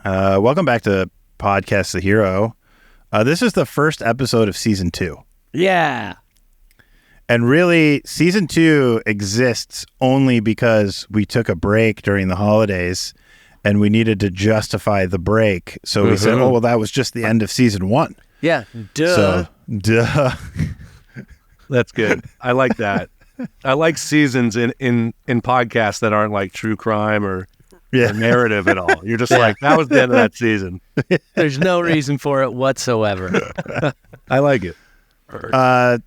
Welcome back to Podcast The Hero. This is the first episode of Season 2. Yeah. And really, Season 2 exists only because we took a break during the holidays and we needed to justify the break. So we said, oh, well, that was just the end of Season 1. Yeah. Duh. So, duh. That's good. I like that. I like seasons in podcasts that aren't like true crime or narrative at all. You're just like, that was the end of that season. There's no reason for it whatsoever. I like it.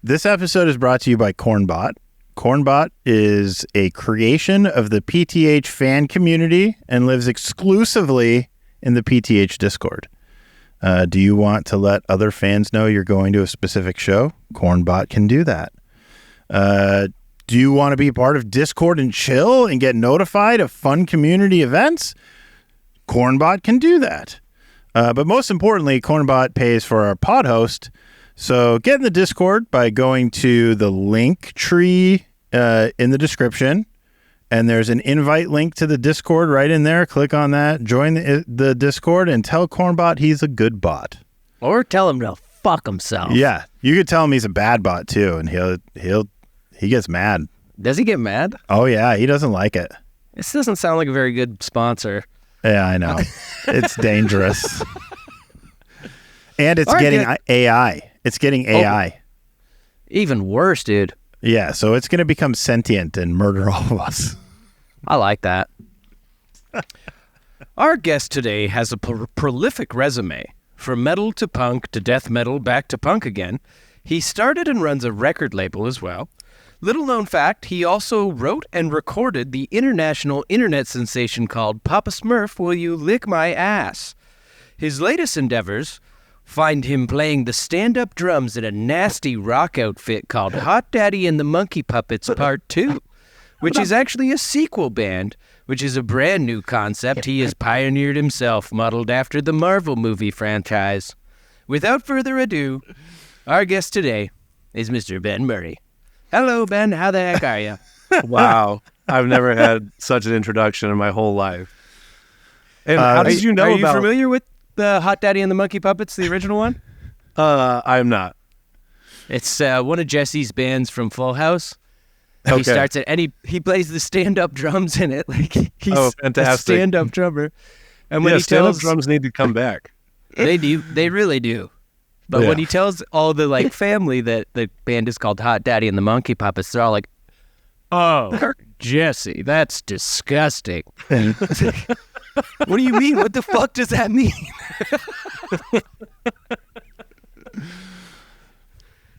This episode is brought to you by Cornbot. Cornbot is a creation of the PTH fan community and lives exclusively in the PTH Discord. Do you want to let other fans know you're going to a specific show? Cornbot can do that. Do you want to be part of Discord and chill and get notified of fun community events? Cornbot can do that. But most importantly, Cornbot pays for our pod host. So get in the Discord by going to the link tree in the description. And there's an invite link to the Discord right in there. Click on that, join the Discord, and tell Cornbot he's a good bot. Or tell him to fuck himself. Yeah, you could tell him he's a bad bot too, and he gets mad. Does he get mad? Oh yeah, he doesn't like it. This doesn't sound like a very good sponsor. Yeah, I know. It's dangerous. And it's getting AI. It's getting AI. Even worse, dude. Yeah, so it's going to become sentient and murder all of us. I like that. Our guest today has a prolific resume. From metal to punk to death metal back to punk again. He started and runs a record label as well. Little known fact, he also wrote and recorded the international internet sensation called Papa Smurf, Will You Lick My Ass? His latest endeavors find him playing the stand-up drums in a nasty rock outfit called Hot Daddy and the Monkey Puppets Part 2, which is actually a sequel band, which is a brand new concept he has pioneered himself, modeled after the Marvel movie franchise. Without further ado, our guest today is Mr. Ben Murray. Hello, Ben. How the heck are you? Wow. I've never had such an introduction in my whole life. And how did you know Are about... you familiar with the Hot Daddy and the Monkey Puppets, the original one? I'm not. It's one of Jesse's bands from Full House. Okay. He starts it, and he plays the stand-up drums in it. Like he's fantastic. a stand-up drummer. And when he stand-up tells drums need to come back. They do. They really do. But when he tells all the family that the band is called Hot Daddy and the Monkey Puppets, they're all like, "Oh, Jesse, that's disgusting." What do you mean? What the fuck does that mean?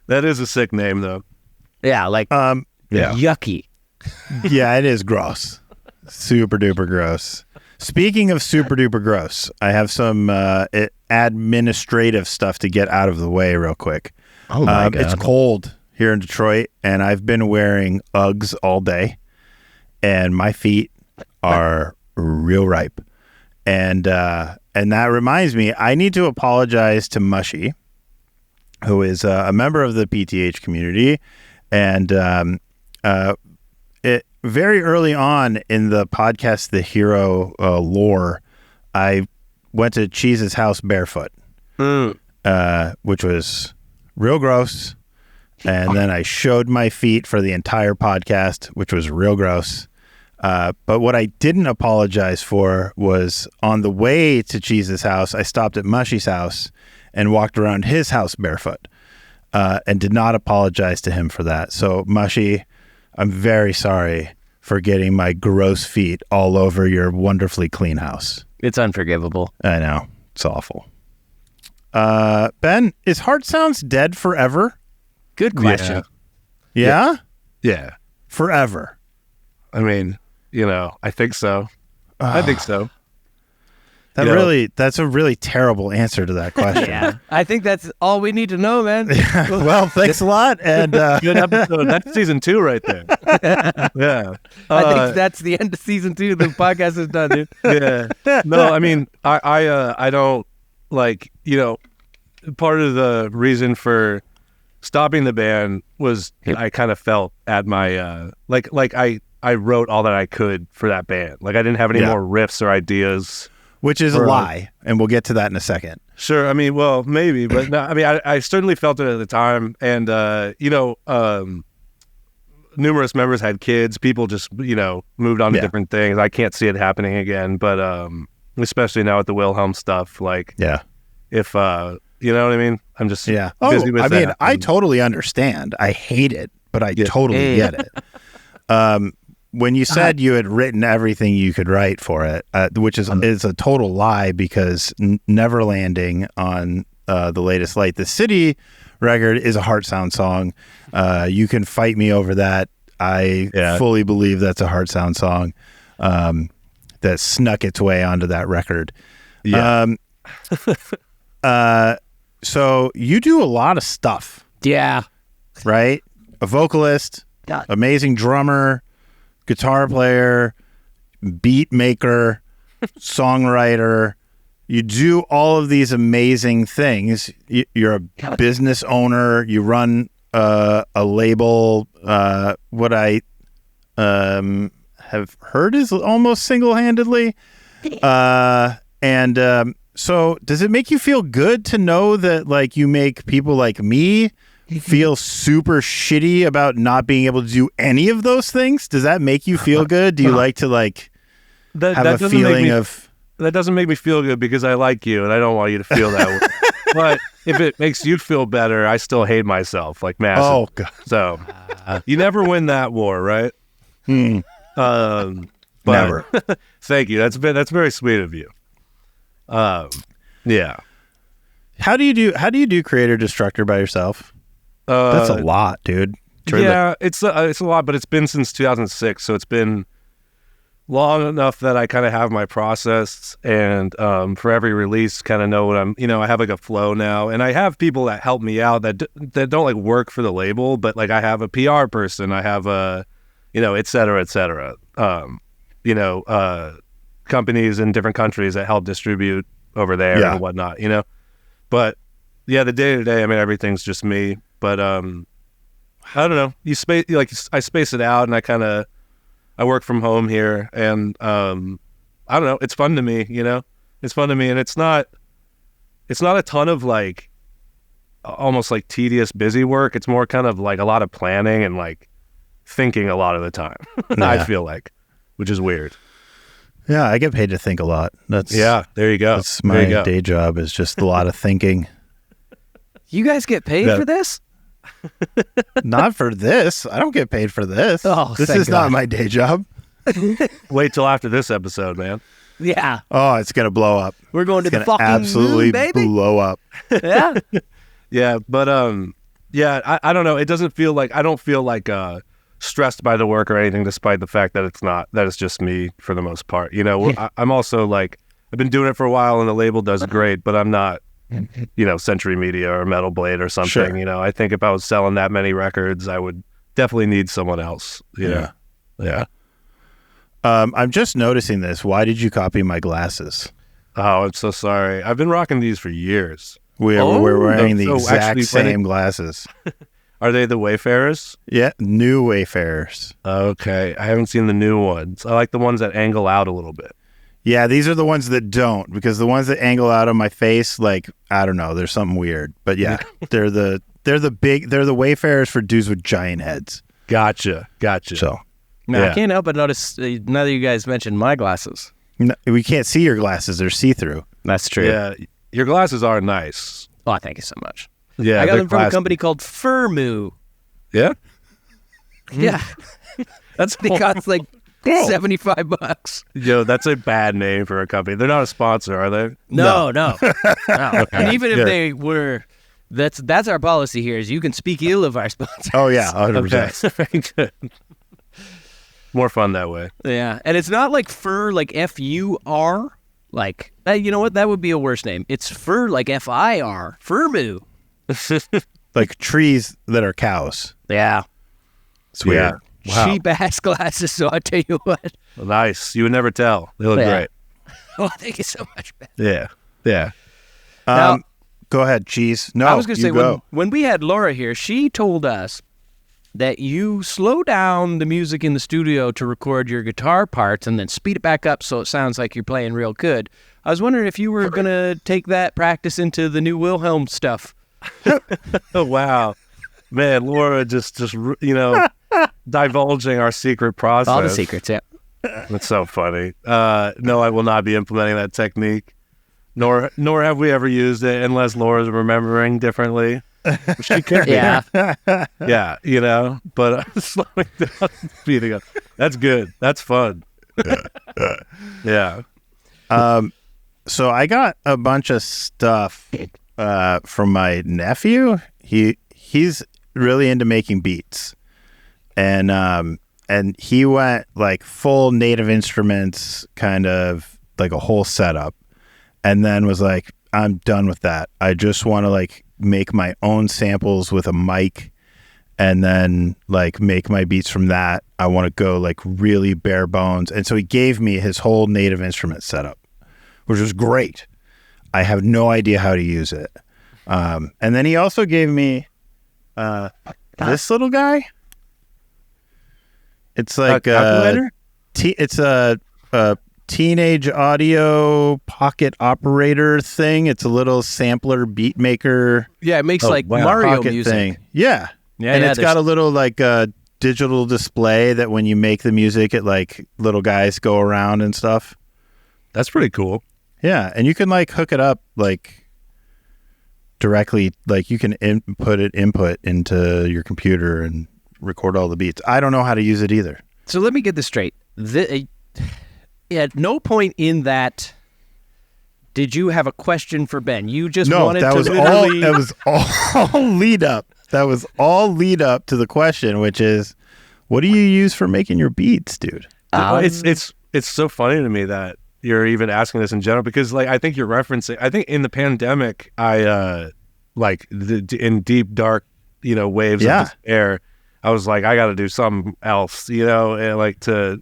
That is a sick name, though. Yeah, yucky. Yeah, it is gross. Super duper gross. Speaking of super duper gross, I have some administrative stuff to get out of the way real quick. Oh my God. It's cold here in Detroit, and I've been wearing Uggs all day, and my feet are real ripe. And that reminds me, I need to apologize to Mushy, who is a member of the PTH community, and very early on in the Podcast The Hero lore, I went to Cheese's house barefoot, which was real gross. And then I showed my feet for the entire podcast, which was real gross. But what I didn't apologize for was on the way to Cheese's house, I stopped at Mushy's house and walked around his house barefoot and did not apologize to him for that. So, Mushy, I'm very sorry for getting my gross feet all over your wonderfully clean house. It's unforgivable. I know. It's awful. Ben, is Heartsounds dead forever? Good question. Yeah? Yeah. Forever. I mean, I think so. I think so. That's a really terrible answer to that question. Yeah, I think that's all we need to know, man. Well, thanks a lot. And good episode. That's season 2 right there. Yeah. I think that's the end of season 2. The podcast is done, dude. Yeah. No, I mean, I don't part of the reason for stopping the band was I kind of felt at my I wrote all that I could for that band. Like I didn't have any more riffs or ideas. which is a lie, and we'll get to that in a second. Sure. I mean, well, maybe, but no, I mean, I certainly felt it at the time. And, numerous members had kids. People just, moved on to different things. I can't see it happening again, but especially now with the Wilhem stuff, like, if, you know what I mean? I'm just busy with that. I mean, I totally understand. I hate it, but I totally get it. When you said you had written everything you could write for it, which is a total lie, because Never Landing on the latest Light the City record is a Heartsounds song. You can fight me over that. I fully believe that's a Heartsounds song that snuck its way onto that record. Yeah. So you do a lot of stuff. Yeah. Right? A vocalist, amazing drummer, guitar player, beat maker, songwriter. You do all of these amazing things. You're a business owner. You run a label. What I have heard is almost single-handedly. So does it make you feel good to know that, like, you make people like me feel super shitty about not being able to do any of those things? Does that make you feel good? Do you like to, like, have a feeling of... That doesn't make me feel good because I like you and I don't want you to feel that way. But if it makes you feel better, I still hate myself, like, massive. Oh, God. So you never win that war, right? Never. Thank you. That's very sweet of you. Yeah. How do you do CreatorDestructor by yourself? That's a lot, dude. Truly. Yeah, it's a lot, but it's been since 2006, so it's been long enough that I kind of have my process, and for every release, kind of know what I'm. I have like a flow now, and I have people that help me out that don't like work for the label, but like I have a PR person, I have a, et cetera, et cetera. Companies in different countries that help distribute over there and whatnot, But yeah, the day to day, I mean, everything's just me. But I don't know. I space it out, and I work from home here, and I don't know. It's fun to me, It's fun to me, and it's not a ton of like almost like tedious busy work. It's more kind of like a lot of planning and like thinking a lot of the time. I feel like, which is weird. Yeah, I get paid to think a lot. There you go. That's my day job, is just a lot of thinking. You guys get paid for this? Not for this. I don't get paid for this. Oh, this is not my day job. Wait till after this episode, man. Yeah. Oh, it's gonna blow up. We're going to the fucking absolutely moon, baby. Blow up. Yeah. Yeah, but I don't know. It doesn't feel like I don't feel like stressed by the work or anything, despite the fact that it's just me for the most part. I'm also like, I've been doing it for a while, and the label does great, but I'm not, Century Media or Metal Blade or something. Sure. I think if I was selling that many records, I would definitely need someone else. Yeah. I'm just noticing this. Why did you copy my glasses? Oh, I'm so sorry. I've been rocking these for years. We're wearing the exact same glasses. Are they the Wayfarers? Yeah, new Wayfarers. Okay, I haven't seen the new ones. I like the ones that angle out a little bit. Yeah, these are the ones that don't, because the ones that angle out on my face, like, I don't know, there's something weird. But yeah, they're the Wayfarers for dudes with giant heads. Gotcha. So, I can't help but notice, now that you guys mentioned my glasses. No, we can't see your glasses. They're see-through. That's true. Yeah, your glasses are nice. Oh, thank you so much. Yeah, I got them from a company called Furmoo. Yeah? Yeah. They cost like $75. Yo, that's a bad name for a company. They're not a sponsor, are they? No. Okay. And even if they were, that's our policy here, is you can speak ill of our sponsors. Oh, yeah, 100%. Okay. Very good. More fun that way. Yeah, and it's not like fur, like F-U-R. Like, you know what? That would be a worse name. It's fur, like F-I-R. Furmoo. Like trees that are cows. Yeah. It's weird. Wow. Cheap-ass glasses, so I tell you what. Well, nice. You would never tell. They look great. Oh, thank you so much, man. Yeah. Now, go ahead, Cheese. No, I was going to say, go. when we had Laura here, she told us that you slow down the music in the studio to record your guitar parts and then speed it back up so it sounds like you're playing real good. I was wondering if you were going to take that practice into the new Wilhelm stuff. Oh, wow. Man, Laura just divulging our secret process. All the secrets, yeah. That's so funny. No, I will not be implementing that technique, nor have we ever used it unless Laura's remembering differently. She could be. Yeah. Yeah, but slowing down, speeding up. That's good. That's fun. Yeah. So I got a bunch of stuff from my nephew. He's really into making beats, and he went like full Native Instruments, kind of like a whole setup, and then was like, I'm done with that. I just want to like make my own samples with a mic, and then like make my beats from that. I want to go like really bare bones. And so he gave me his whole Native Instrument setup, which was great. I have no idea how to use it. And then he also gave me this little guy. It's like it's a teenage audio pocket operator thing. It's a little sampler beat maker. Yeah, it makes Mario music. Thing. Yeah. And it's got a little like digital display that when you make the music, it like little guys go around and stuff. That's pretty cool. Yeah, and you can like hook it up like directly, like you can input into your computer and record all the beats. I don't know how to use it either. So let me get this straight. At no point in that did you have a question for Ben. You just wanted to literally... that was all lead up. That was all lead up to the question, which is, what do you use for making your beats, dude? It's so funny to me that you're even asking this in general, because like I think you're referencing, I think in the pandemic, I in deep dark waves of despair, I was like, I got to do something else, and like to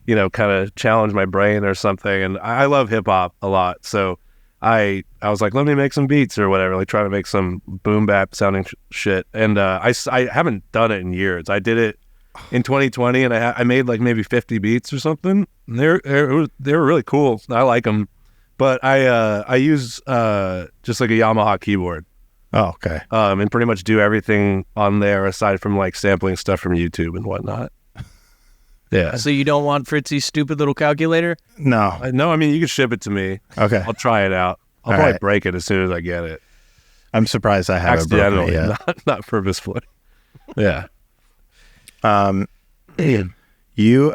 kind of challenge my brain or something. And I love hip hop a lot, so I was like, let me make some beats or whatever, like try to make some boom bap sounding shit. And I haven't done it in years. I did it in 2020, and I made like maybe 50 beats or something. And they were really cool. I like them, but I use just like a Yamaha keyboard. Oh, okay. And pretty much do everything on there aside from like sampling stuff from YouTube and whatnot. Yeah. So you don't want Fritzy's stupid little calculator? No. No, I mean, you can ship it to me. Okay. I'll try it out. I'll probably break it as soon as I get it. I'm surprised I haven't broken it yet. Not purposefully. Yeah. You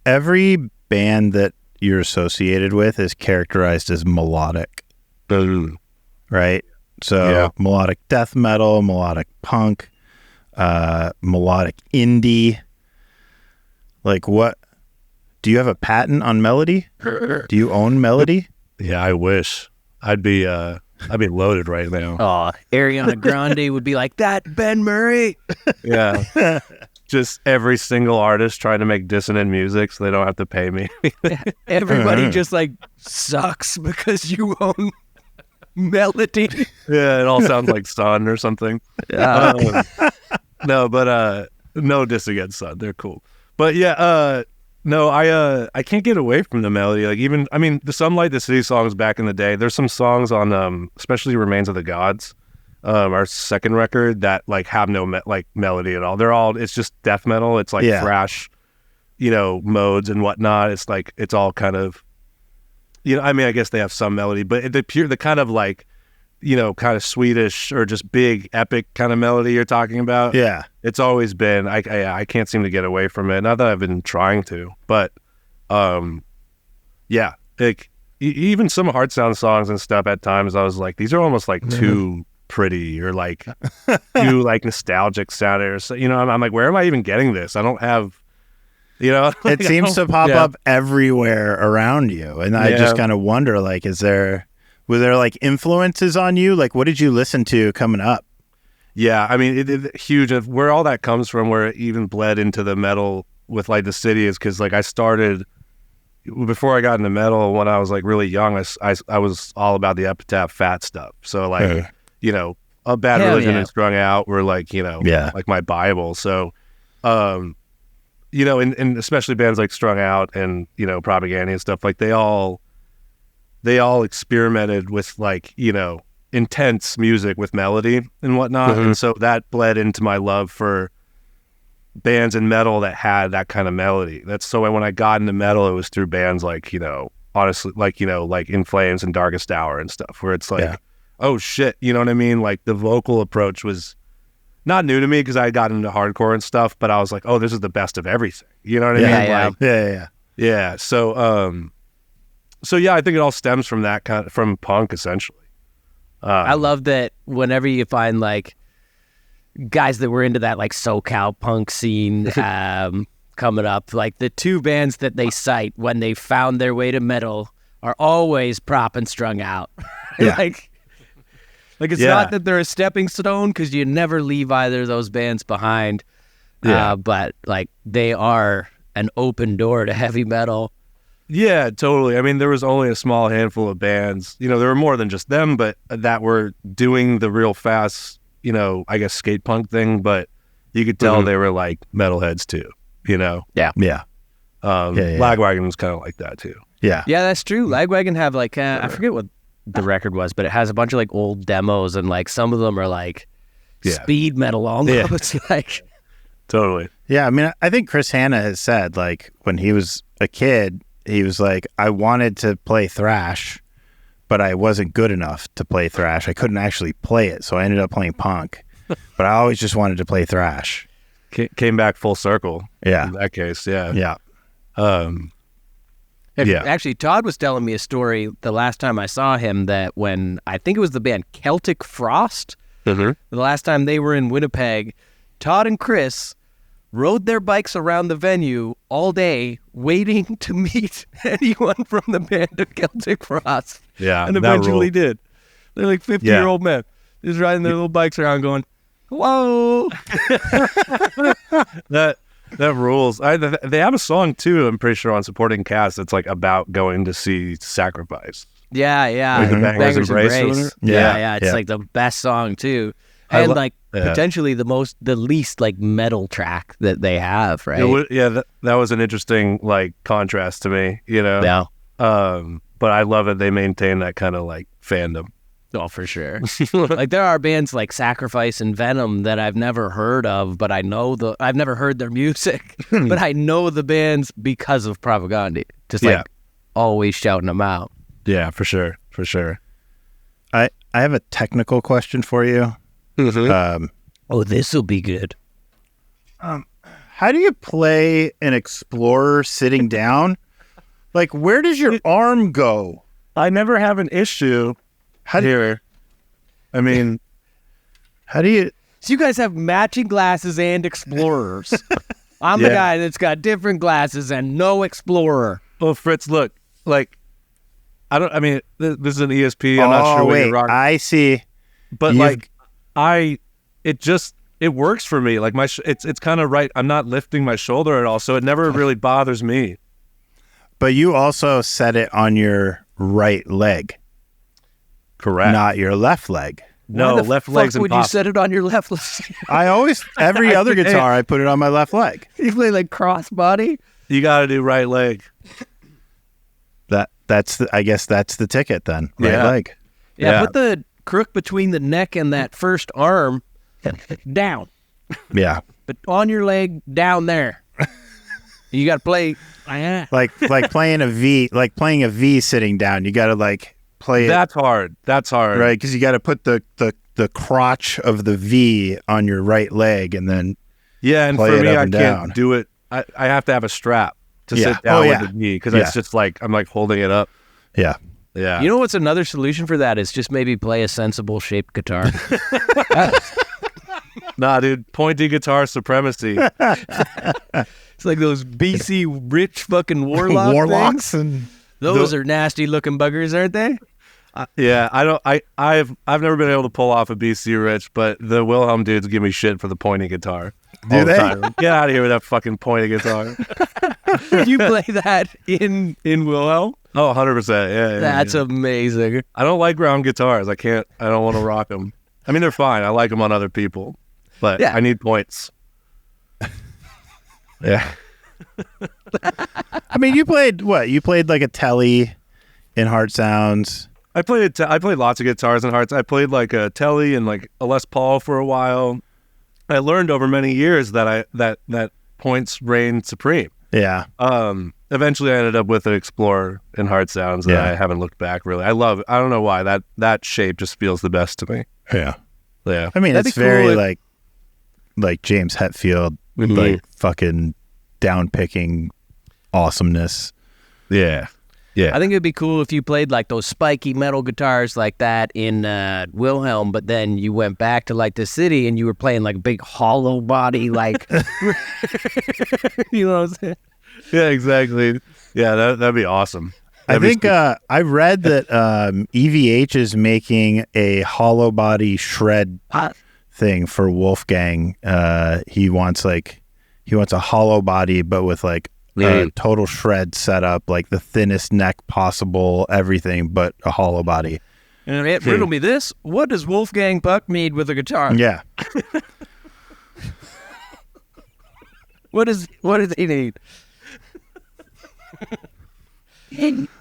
every band that you're associated with is characterized as melodic, right? So melodic death metal, melodic punk, melodic indie. Like, what do you have a patent on melody? Do you own melody? Yeah, I wish. I'd be loaded right now. Oh, Ariana Grande would be like, that Ben Murray. Yeah. Just every single artist trying to make dissonant music so they don't have to pay me. Everybody just like sucks because you own melody. Yeah, it all sounds like Sun or something. No, but no diss against Sun. They're cool. But yeah, no, I can't get away from the melody. Like even, I mean, the Sunlight the City songs back in the day, there's some songs on, especially Remains of the Gods, our second record, that like have no melody at all. They're all, it's just death metal. It's like thrash, modes and whatnot. It's like, it's all kind of, I mean, I guess they have some melody, but the kind of like, kind of Swedish or just big epic kind of melody you're talking about. Yeah. It's always been, I can't seem to get away from it. Not that I've been trying to, but yeah, like even some Heartsounds songs and stuff at times, I was like, these are almost like too pretty or like too like nostalgic sounding, or so, I'm like, where am I even getting this? I don't have, like, it seems to pop up everywhere around you. And I just kind of wonder, like, were there like influences on you? Like, what did you listen to coming up? Yeah, I mean, it huge. Where all that comes from, where it even bled into the metal with like the city, is because like I started before I got into metal when I was like really young. I was all about the Epitaph Fat stuff. So like A Bad Religion and Strung Out were like like my Bible. So you know, and especially bands like Strung Out and, you know, Propaganda and stuff, like they all experimented with like, you know, intense music with melody and whatnot. And so that bled into my love for bands in metal that had that kind of melody. That's so when I got into metal, it was through bands like, you know, honestly, like, you know, like In Flames and Darkest Hour and stuff, where it's like, oh shit, you know what I mean? Like the vocal approach was not new to me because I got into hardcore and stuff, but I was like, oh, this is the best of everything. You know what I mean? Yeah. So yeah, I think it all stems from that from punk essentially. I love that whenever you find like guys that were into that like SoCal punk scene coming up, like the two bands that they cite when they found their way to metal are always Prop and Strung Out. like it's not that they're a stepping stone because you never leave either of those bands behind. But like they are an open door to heavy metal. Yeah, totally. I mean, there was only a small handful of bands, you know, there were more than just them, but that were doing the real fast, you know, I guess skate punk thing, but you could tell they were like metalheads too, you know? Lagwagon was kind of like that too. Yeah, that's true. Lagwagon have like, I forget what the record was, but it has a bunch of like old demos and like some of them are like speed metal almost. Like, totally. Yeah, I mean, I think Chris Hanna has said like when he was a kid, he was like, I wanted to play thrash, but I wasn't good enough to play thrash. I couldn't actually play it, so I ended up playing punk. But I always just wanted to play thrash. Came back full circle. Yeah. In that case, yeah. Actually, Todd was telling me a story the last time I saw him that when, I think it was the band Celtic Frost, the last time they were in Winnipeg, Todd and Chris rode their bikes around the venue all day waiting to meet anyone from the band of Celtic Frost. Yeah, and eventually did. They're like 50-year-old men just riding their little bikes around going, whoa. That rules. They have a song too, I'm pretty sure, on Supporting Cast that's like about going to see Sacrifice. Yeah. Like the Bangers Embrace. Yeah. It's like the best song too. And potentially the least like metal track that they have, right? That was an interesting like contrast to me, you know? Yeah. But I love it. They maintain that kind of like fandom. Oh, for sure. Like there are bands like Sacrifice and Venom that I've never heard of, but I've never heard their music, but I know the bands because of Propaganda. Just like always shouting them out. Yeah, for sure. I have a technical question for you. This will be good. How do you play an Explorer sitting down? Like, where does your arm go? I never have an issue here. I mean, how do you... So you guys have matching glasses and Explorers. I'm the guy that's got different glasses and no Explorer. Well, Fritz, look, like, this is an ESP. I'm not sure what you're rocking. I see. But it works for me. Like it's kind of right. I'm not lifting my shoulder at all, so it never really bothers me. But you also set it on your right leg. Correct. Not your left leg. No, left leg's impossible. Would you set it on your left leg? I always, every other guitar, I put it on my left leg. You play like crossbody? You got to do right leg. I guess that's the ticket then. Right leg. Yeah, put the crook between the neck and that first arm down. Yeah. But on your leg down there. You got to play like playing a V sitting down. You got to like play That's hard. Right, cuz you got to put the crotch of the V on your right leg and then and for me I can't do it. I have to have a strap to sit down with the V because it's just like I'm like holding it up. Yeah. Yeah. You know what's another solution for that is just maybe play a sensible shaped guitar. Nah, dude, pointy guitar supremacy. It's like those BC rich fucking warlocks things. And those are nasty looking buggers, aren't they? I've never been able to pull off a BC rich, but the Wilhem dudes give me shit for the pointy guitar. Do they? Get out of here with that fucking pointy guitar. Did you play that in Wilhem? Oh, 100%. Yeah. That's amazing. I don't like round guitars. I don't want to rock them. I mean, they're fine. I like them on other people, but I need points. Yeah. I mean, you played what? You played like a telly in Heartsounds. I played lots of guitars in Hearts. I played like a telly and like a Les Paul for a while. I learned over many years that that points reign supreme. Yeah. Eventually I ended up with an Explorer in Heartsounds, and I haven't looked back really. I love it. I don't know why that shape just feels the best to me. Yeah. Yeah. I mean, That'd it's be cool very like James Hetfield with like fucking down picking awesomeness. Yeah. Yeah. I think it'd be cool if you played like those spiky metal guitars like that in Wilhelm, but then you went back to like the city and you were playing like a big hollow body, like, you know what I'm saying? Yeah, exactly. Yeah, that'd be awesome. I think I read that EVH is making a hollow body shred thing for Wolfgang. He wants a hollow body, but with like a total shred setup, like the thinnest neck possible, everything, but a hollow body. And it riddle me this: what does Wolfgang Puck need with a guitar? Yeah. What does he need?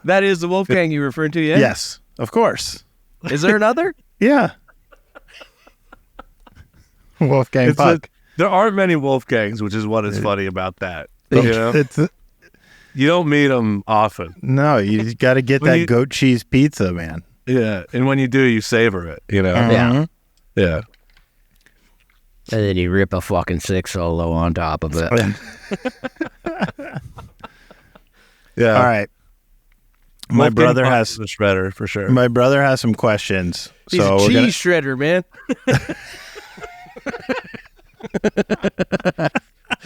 That is the Wolfgang you referred to, yeah? Yes, of course. Is there another? Yeah. Wolfgang Puck. There aren't many Wolfgangs, which is what is funny about that. You know? You don't meet them often. No, you got to get that goat cheese pizza, man. Yeah, and when you do, you savor it, you know? Yeah. Yeah. And then you rip a fucking six solo on top of it. Yeah. All right. My brother has the shredder for sure. My brother has some questions. He's a cheese shredder, man.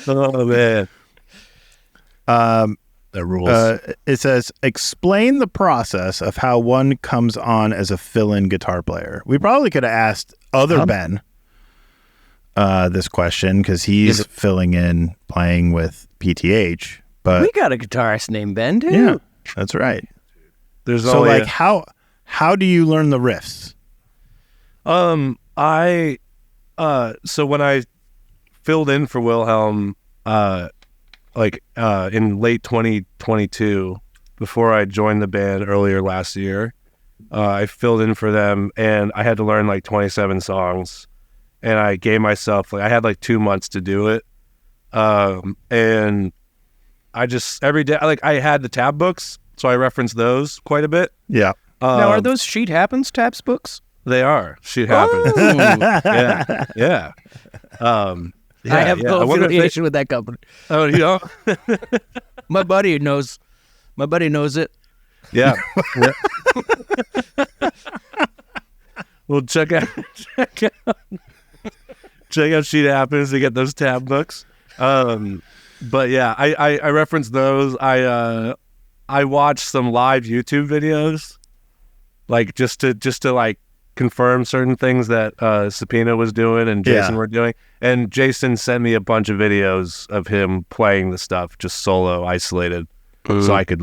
Oh man. The rules. It says, explain the process of how one comes on as a fill-in guitar player. We probably could have asked other Ben this question because he's filling in playing with PTH. But We got a guitarist named Ben, too. yeah, that's right. There's so like how do you learn the riffs? So when I filled in for Wilhelm in late 2022, before I joined the band earlier last year, I filled in for them and I had to learn like 27 songs, and I gave myself I had like 2 months to do it, and I just every day I had the tab books, so I referenced those quite a bit. Yeah. Now, are those Sheet Happens tabs books? They are. Sheet Happens. Yeah. Yeah. I have no affiliation with that company. Oh, you know? My buddy knows it. Yeah. Yeah. Well, check out Sheet Happens to get those tab books. But yeah, I referenced those. I watched some live YouTube videos, like just to like confirm certain things that Subpoena was doing and Jason were doing. And Jason sent me a bunch of videos of him playing the stuff just solo, isolated, so I could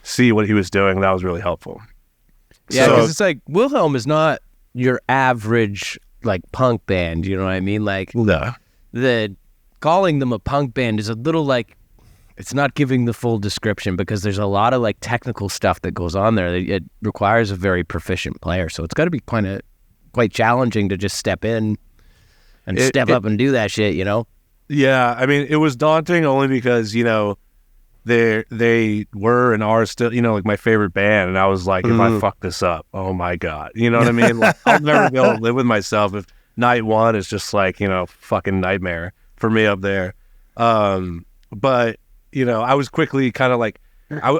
see what he was doing. That was really helpful. Yeah, because it's like Wilhelm is not your average like punk band. You know what I mean? Like No. Calling them a punk band is a little like, it's not giving the full description because there's a lot of like technical stuff that goes on there. It requires a very proficient player, so it's got to be quite challenging to just step in and step up and do that shit, you know? Yeah, I mean, it was daunting only because they were and are still like my favorite band, and I was like, if I fuck this up, oh my god, you know what I mean? Like, I'll never be able to live with myself if night one is just like fucking nightmare for me up there. But I was quickly kind of like, I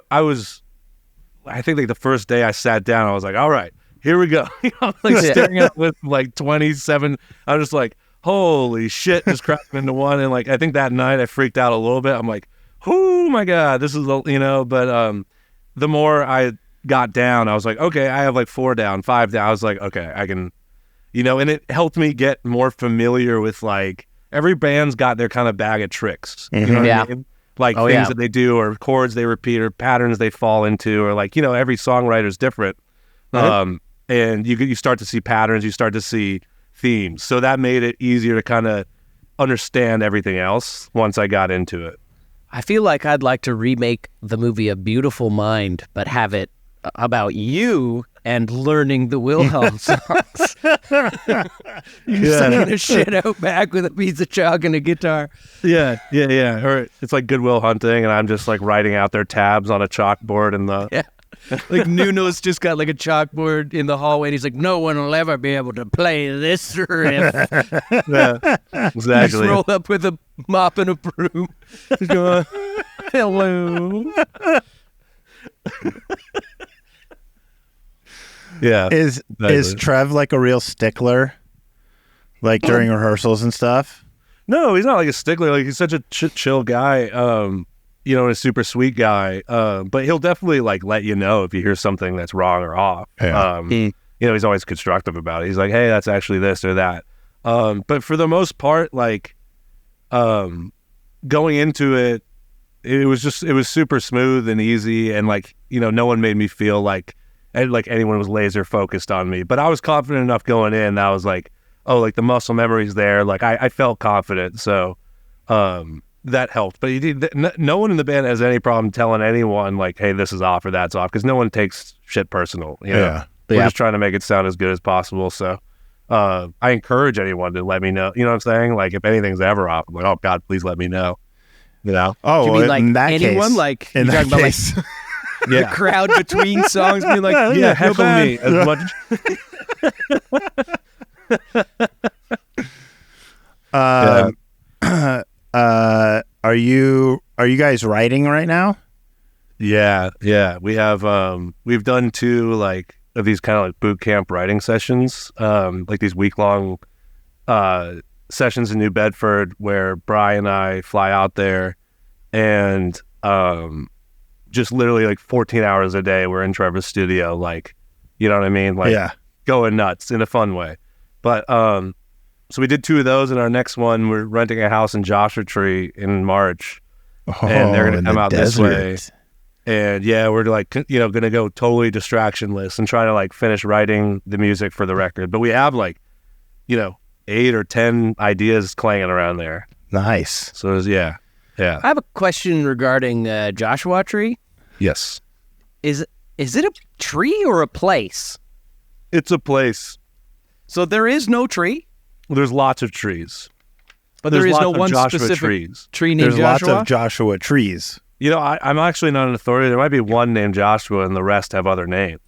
think like the first day I sat down, I was like, all right, here we go. I'm like staring at with like 27. I was just like, holy shit, just cracking into one. And like, I think that night I freaked out a little bit. I'm like, oh my God, this is, but the more I got down, I was like, okay, I have like 4 down, 5 down. I was like, okay, I can, and it helped me get more familiar with like, every band's got their kind of bag of tricks. You know what I mean? Like things that they do, or chords they repeat, or patterns they fall into, or like, every songwriter's different. And you start to see patterns, you start to see themes. So that made it easier to kind of understand everything else once I got into it. I feel like I'd like to remake the movie A Beautiful Mind, but have it about you and learning the Wilhelm songs. You're singing a shit out back with a piece of chalk and a guitar. Yeah. Or it's like Goodwill Hunting, and I'm just like writing out their tabs on a chalkboard in the... Yeah. Like Nuno's just got like a chalkboard in the hallway, and he's like, no one will ever be able to play this riff. Yeah, exactly. Just roll up with a mop and a broom. Just go, hello. Yeah. Is Trev like a real stickler? Like during rehearsals and stuff? No, he's not like a stickler. Like, he's such a chill guy. You know, a super sweet guy. But he'll definitely like let you know if you hear something that's wrong or off. Yeah. You know, he's always constructive about it. He's like, hey, that's actually this or that. But for the most part, like, going into it, it was super smooth and easy, and like, you know, no one made me feel like anyone was laser focused on me. But I was confident enough going in that I was like, oh, like the muscle memory's there. Like I felt confident, so that helped. But no one in the band has any problem telling anyone like, hey, this is off or that's off, because no one takes shit personal. You know? Yeah. We're just trying to make it sound as good as possible. So I encourage anyone to let me know. You know what I'm saying? Like, if anything's ever off, I'm like, oh God, please let me know. You know? Oh, you mean like in that anyone? Case, Like, in you're that talking case. about like the crowd between songs being like, Yeah, heckle me as much. Are you guys writing right now? Yeah. We have we've done 2 like of these kind of like boot camp writing sessions, like these week-long sessions in New Bedford, where Brian and I fly out there, and just literally like 14 hours a day we're in Trevor's studio, like, you know what I mean? Like, going nuts in a fun way. But so we did 2 of those, and our next one, we're renting a house in Joshua Tree in March, and they're going to come out this way. And yeah, we're like, you know, going to go totally distractionless and try to like finish writing the music for the record. But we have like, you know, 8 or 10 ideas clanging around there. Nice. So yeah. I have a question regarding Joshua Tree. Yes. Is it a tree or a place? It's a place. So there is no tree? There's lots of trees. But there is no one Joshua specific trees. tree named There's Joshua? lots of Joshua trees. You know, I'm actually not an authority. There might be one named Joshua, and the rest have other names.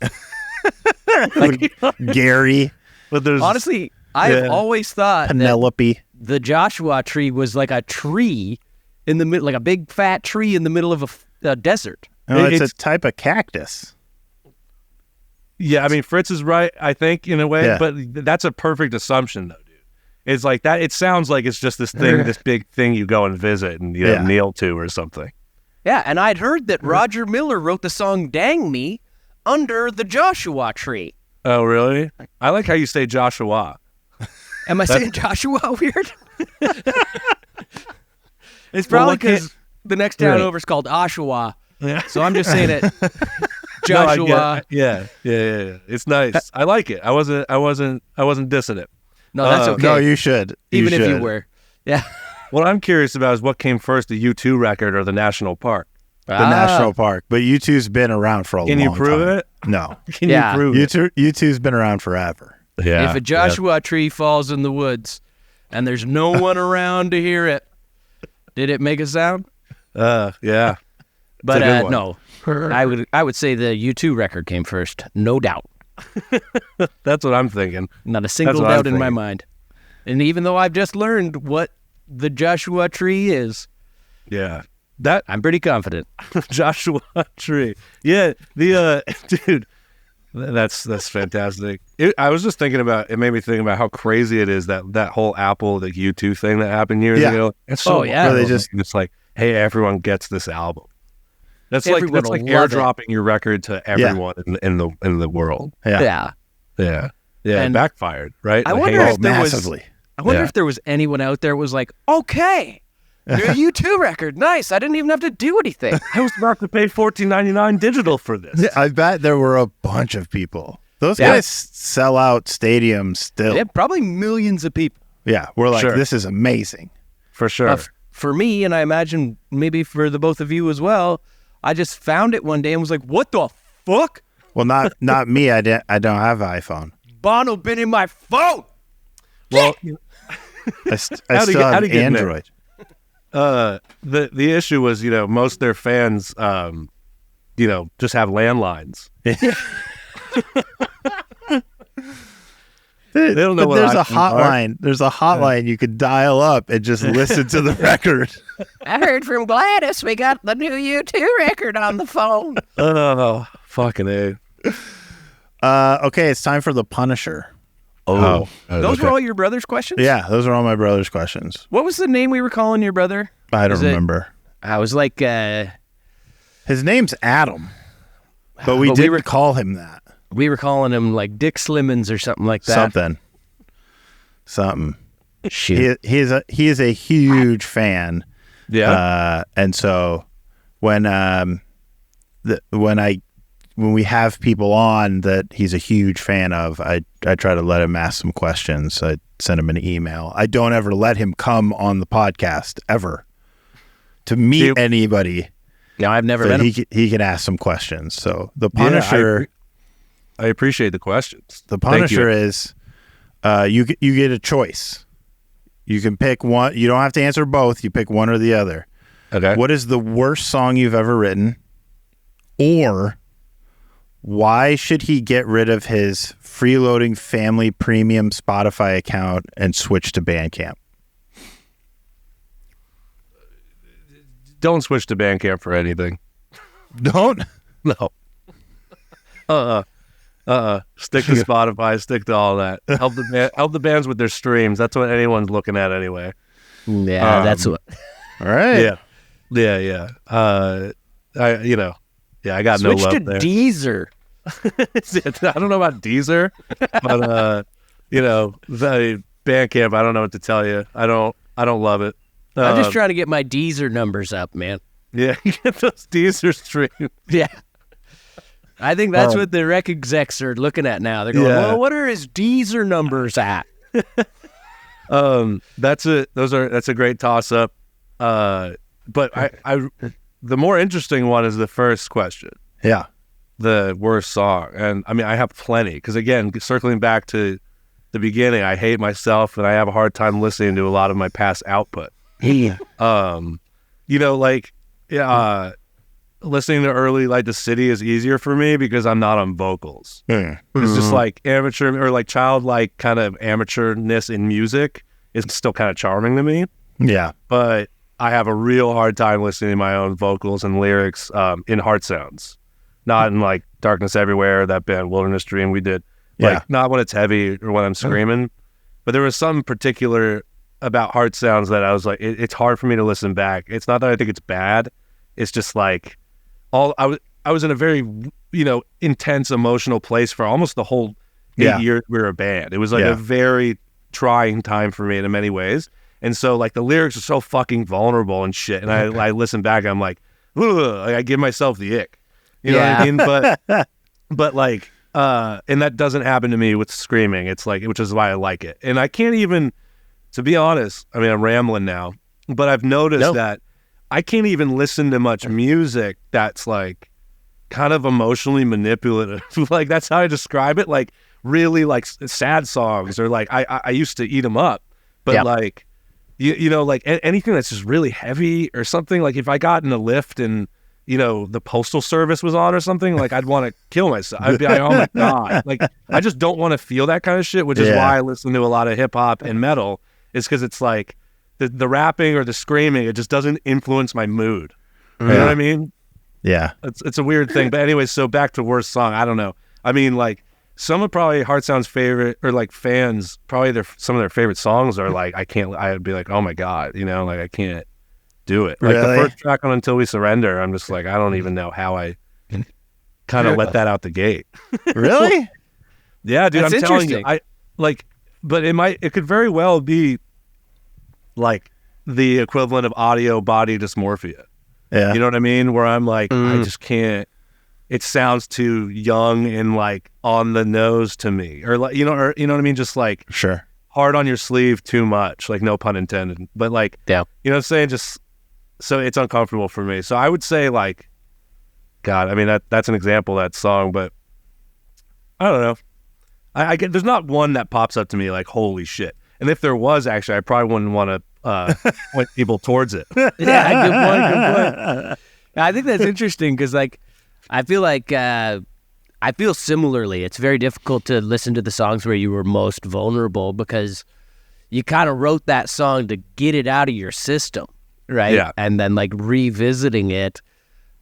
Like Gary. But there's Honestly, I've always thought Penelope. that the Joshua tree was like a tree in the middle, like a big fat tree in the middle of a desert. No, it's a type of cactus. Yeah, I mean, Fritz is right, I think, in a way, but that's a perfect assumption, though, dude. It's like that. It sounds like it's just this thing, this big thing you go and visit and, you know, kneel to or something. Yeah, and I'd heard that Roger Miller wrote the song Dang Me under the Joshua tree. Oh, really? I like how you say Joshua. Am I saying Joshua weird? It's probably because the next town over is called Oshawa. Yeah. So I'm just saying it. Joshua. Yeah. It's nice. I like it. I wasn't dissing it. No, that's okay. No, you should. Even if you were. Yeah. What I'm curious about is what came first, the U2 record or the National Park? The National Park. But U2's been around for a long time. Can you prove it? No. Can you prove it? U2's been around forever. Yeah. If a Joshua tree falls in the woods and there's no one around to hear it, did it make a sound? Yeah. But no. I would say the U2 record came first, no doubt. That's what I'm thinking. Not a single doubt in my mind. And even though I've just learned what the Joshua tree is, that I'm pretty confident. Joshua tree. Yeah, the dude, that's fantastic. I was just thinking about it. Made me think about how crazy it is that whole Apple, the U2 thing that happened years ago. It's so it's like, hey, everyone gets this album. That's like airdropping your record to everyone in the world. Yeah. And backfired, right? I wonder if there massively. I wonder if there was anyone out there who was like, okay, your U2 record, nice. I didn't even have to do anything. I was about to pay $14.99 digital for this. I bet there were a bunch of people. Those guys sell out stadiums still. Yeah, probably millions of people. Yeah, we're like, this is amazing. For sure. for me, and I imagine maybe for the both of you as well, I just found it one day and was like, what the fuck? Well, not me. I don't have an iPhone. Bono been in my phone. Well, I still have Android. The issue was, most of their fans, just have landlines. They don't know. But there's a hotline. There's a hotline you could dial up and just listen to the record. I heard from Gladys we got the new U2 record on the phone. Oh, fucking A. Okay, it's time for the Punisher. Oh. Those were all your brother's questions? Yeah, those are all my brother's questions. What was the name we were calling your brother? I don't remember. I was like... His name's Adam, but we didn't call him that. We were calling him like Dick Slimmons or something like that. Something. Shoot. He is a huge fan. Yeah. And so when we have people on that he's a huge fan of, I try to let him ask some questions. I send him an email. I don't ever let him come on the podcast ever to meet anybody. No, I've never met him. He can ask some questions. So the Punisher... I appreciate the questions. The Punisher is, you get a choice. You can pick one. You don't have to answer both. You pick one or the other. Okay. What is the worst song you've ever written? Or why should he get rid of his freeloading family premium Spotify account and switch to Bandcamp? Don't switch to Bandcamp for anything. Don't? No. Stick to Spotify. Stick to all that. Help the bands with their streams. That's what anyone's looking at anyway. Yeah, that's what. All right. Yeah. I got Switch no love to there. Deezer. I don't know about Deezer, but the Bandcamp. I don't know what to tell you. I don't love it. I'm just trying to get my Deezer numbers up, man. Yeah, get those Deezer streams. Yeah. I think that's what the rec execs are looking at now. They're going, well, what are his Deezer numbers at? That's a great toss up. But the more interesting one is the first question. Yeah. The worst song. And I mean, I have plenty. Because again, circling back to the beginning, I hate myself and I have a hard time listening to a lot of my past output. Listening to early Light the City is easier for me because I'm not on vocals. It's just like amateur or like childlike kind of amateurness in music is still kind of charming to me. Yeah. But I have a real hard time listening to my own vocals and lyrics in Heartsounds. Not in like Darkness Everywhere, that band Wilderness Dream we did. Not when it's heavy or when I'm screaming. But there was some particular about Heartsounds that I was like, it's hard for me to listen back. It's not that I think it's bad. It's just like I was in a very intense emotional place for almost the whole 8 years we were a band. It was like a very trying time for me in many ways. And so like the lyrics are so fucking vulnerable and shit. And I listen back, I'm like, I give myself the ick. You know what I mean? But like, and that doesn't happen to me with screaming. It's like, which is why I like it. And I can't even, to be honest, I mean, I'm rambling now, but I've noticed that I can't even listen to much music that's like kind of emotionally manipulative. Like that's how I describe it. Like really like sad songs or like I used to eat them up, but like, like anything that's just really heavy or something. Like if I got in a lift and, the postal service was on or something, like I'd want to kill myself. I'd be like, oh my God. Like I just don't want to feel that kind of shit, which is why I listen to a lot of hip hop and metal is because it's like, the rapping or the screaming, it just doesn't influence my mood. You know what I mean? Yeah. It's a weird thing. But anyways, so back to worst song. I don't know. I mean, like, some of probably Heartsounds' favorite, or like fans, probably some of their favorite songs are like, I'd be like, oh my God, like I can't do it. Like the first track on Until We Surrender, I'm just like, I don't even know how I kind of let that out the gate. Really? Yeah, dude, That's I'm telling you. But it could very well be like the equivalent of audio body dysmorphia. Yeah. You know what I mean? Where I'm like, I just can't, it sounds too young and like on the nose to me. Or like, you know what I mean? Just like, sure. hard on your sleeve too much, like no pun intended. But like, you know what I'm saying? Just so it's uncomfortable for me. So I would say like, God, I mean that's an example of that song, but I don't know. I get there's not one that pops up to me like holy shit. And if there was, actually, I probably wouldn't want to point people towards it. Yeah, good point. I think that's interesting because, like, I feel similarly. It's very difficult to listen to the songs where you were most vulnerable because you kind of wrote that song to get it out of your system, right? Yeah. And then, like, revisiting it,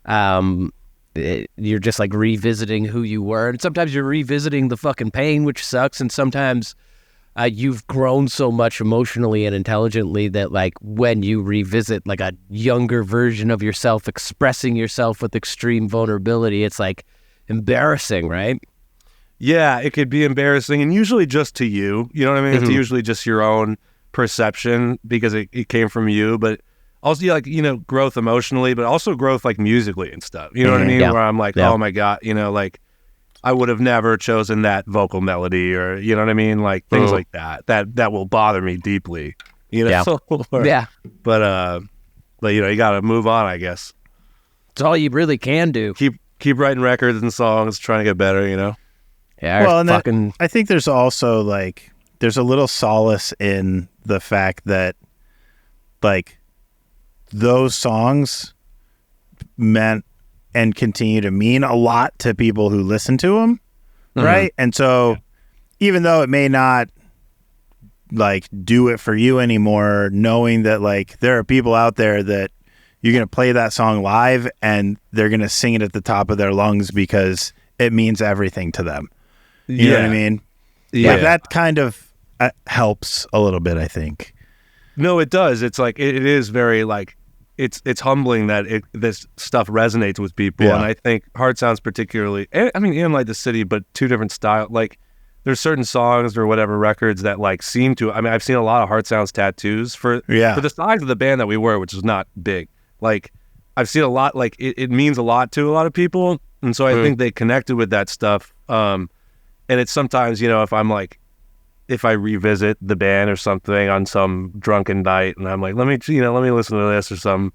you're just, like, revisiting who you were. And sometimes you're revisiting the fucking pain, which sucks, and sometimes you've grown so much emotionally and intelligently that like when you revisit like a younger version of yourself expressing yourself with extreme vulnerability, it's like embarrassing, right? Yeah, it could be embarrassing, and usually just to you. You know what I mean? It's usually just your own perception because it came from you, but also like, you know, growth emotionally, but also growth like musically and stuff. You know what I mean? Yeah. Where I'm like, oh my God, you know, like I would have never chosen that vocal melody, or you know what I mean, like things like that will bother me deeply, you know. Yeah. But you know, you got to move on, I guess. It's all you really can do. Keep writing records and songs, trying to get better, you know. Yeah. Well, and I think there's also like there's a little solace in the fact that like those songs meant and continue to mean a lot to people who listen to them, right? And so even though it may not like do it for you anymore, knowing that like there are people out there that you're going to play that song live and they're going to sing it at the top of their lungs because it means everything to them. You know what I mean? Yeah. Like that kind of helps a little bit, I think. No, it does. It's like it is very like it's humbling that this stuff resonates with people, and I think Heartsounds particularly. I mean, even like the city, but two different styles. Like there's certain songs or whatever records that like seem to. I mean, I've seen a lot of Heartsounds tattoos for the size of the band that we were, which is not big. Like I've seen a lot. Like it means a lot to a lot of people, and so I think they connected with that stuff. And it's sometimes, you know, if I revisit the band or something on some drunken night and I'm like, let me listen to this or some,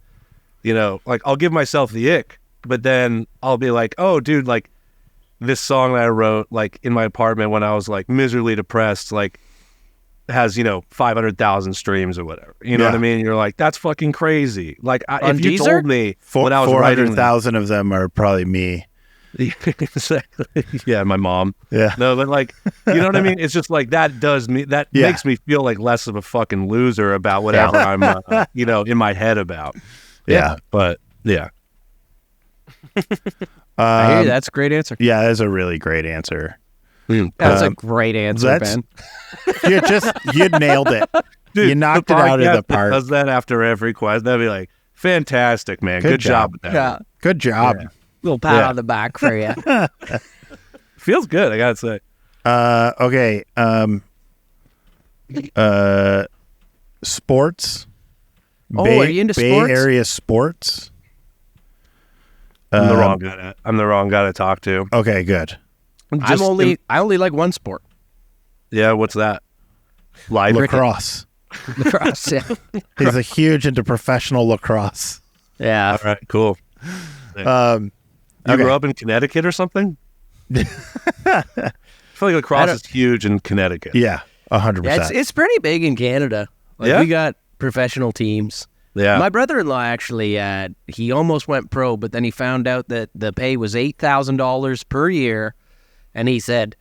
you know, like I'll give myself the ick, but then I'll be like, oh dude, like this song that I wrote like in my apartment when I was like miserably depressed, like has, you know, 500,000 streams or whatever. You know what I mean? You're like, that's fucking crazy. Like if you told me when I was writing 400,000 of them are probably me. Exactly. Yeah, my mom. Yeah. No, but like, you know what I mean? It's just like that makes me feel like less of a fucking loser about whatever I'm, you know, in my head about. Yeah. But yeah. I hear you. That's a great answer. Yeah, that's a really great answer. That's a great answer, Ben. You nailed it. Dude, you knocked it out of the park. Does that after every quest? That'd be like, fantastic, man. Good job with that. Yeah. Good job. Yeah. Little pat on the back for you. Feels good, I gotta say. Okay. Sports. Are you into sports? Bay Area sports. I'm the wrong guy to talk to. Okay, good. I only like one sport. Yeah, what's that? Lacrosse. Lacrosse, yeah. He's a huge into professional lacrosse. Yeah. All right, cool. You grew up in Connecticut or something? I feel like lacrosse is huge in Connecticut. Yeah, 100%. Yeah, it's pretty big in Canada. Like, we got professional teams. Yeah. My brother-in-law actually, he almost went pro, but then he found out that the pay was $8,000 per year, and he said,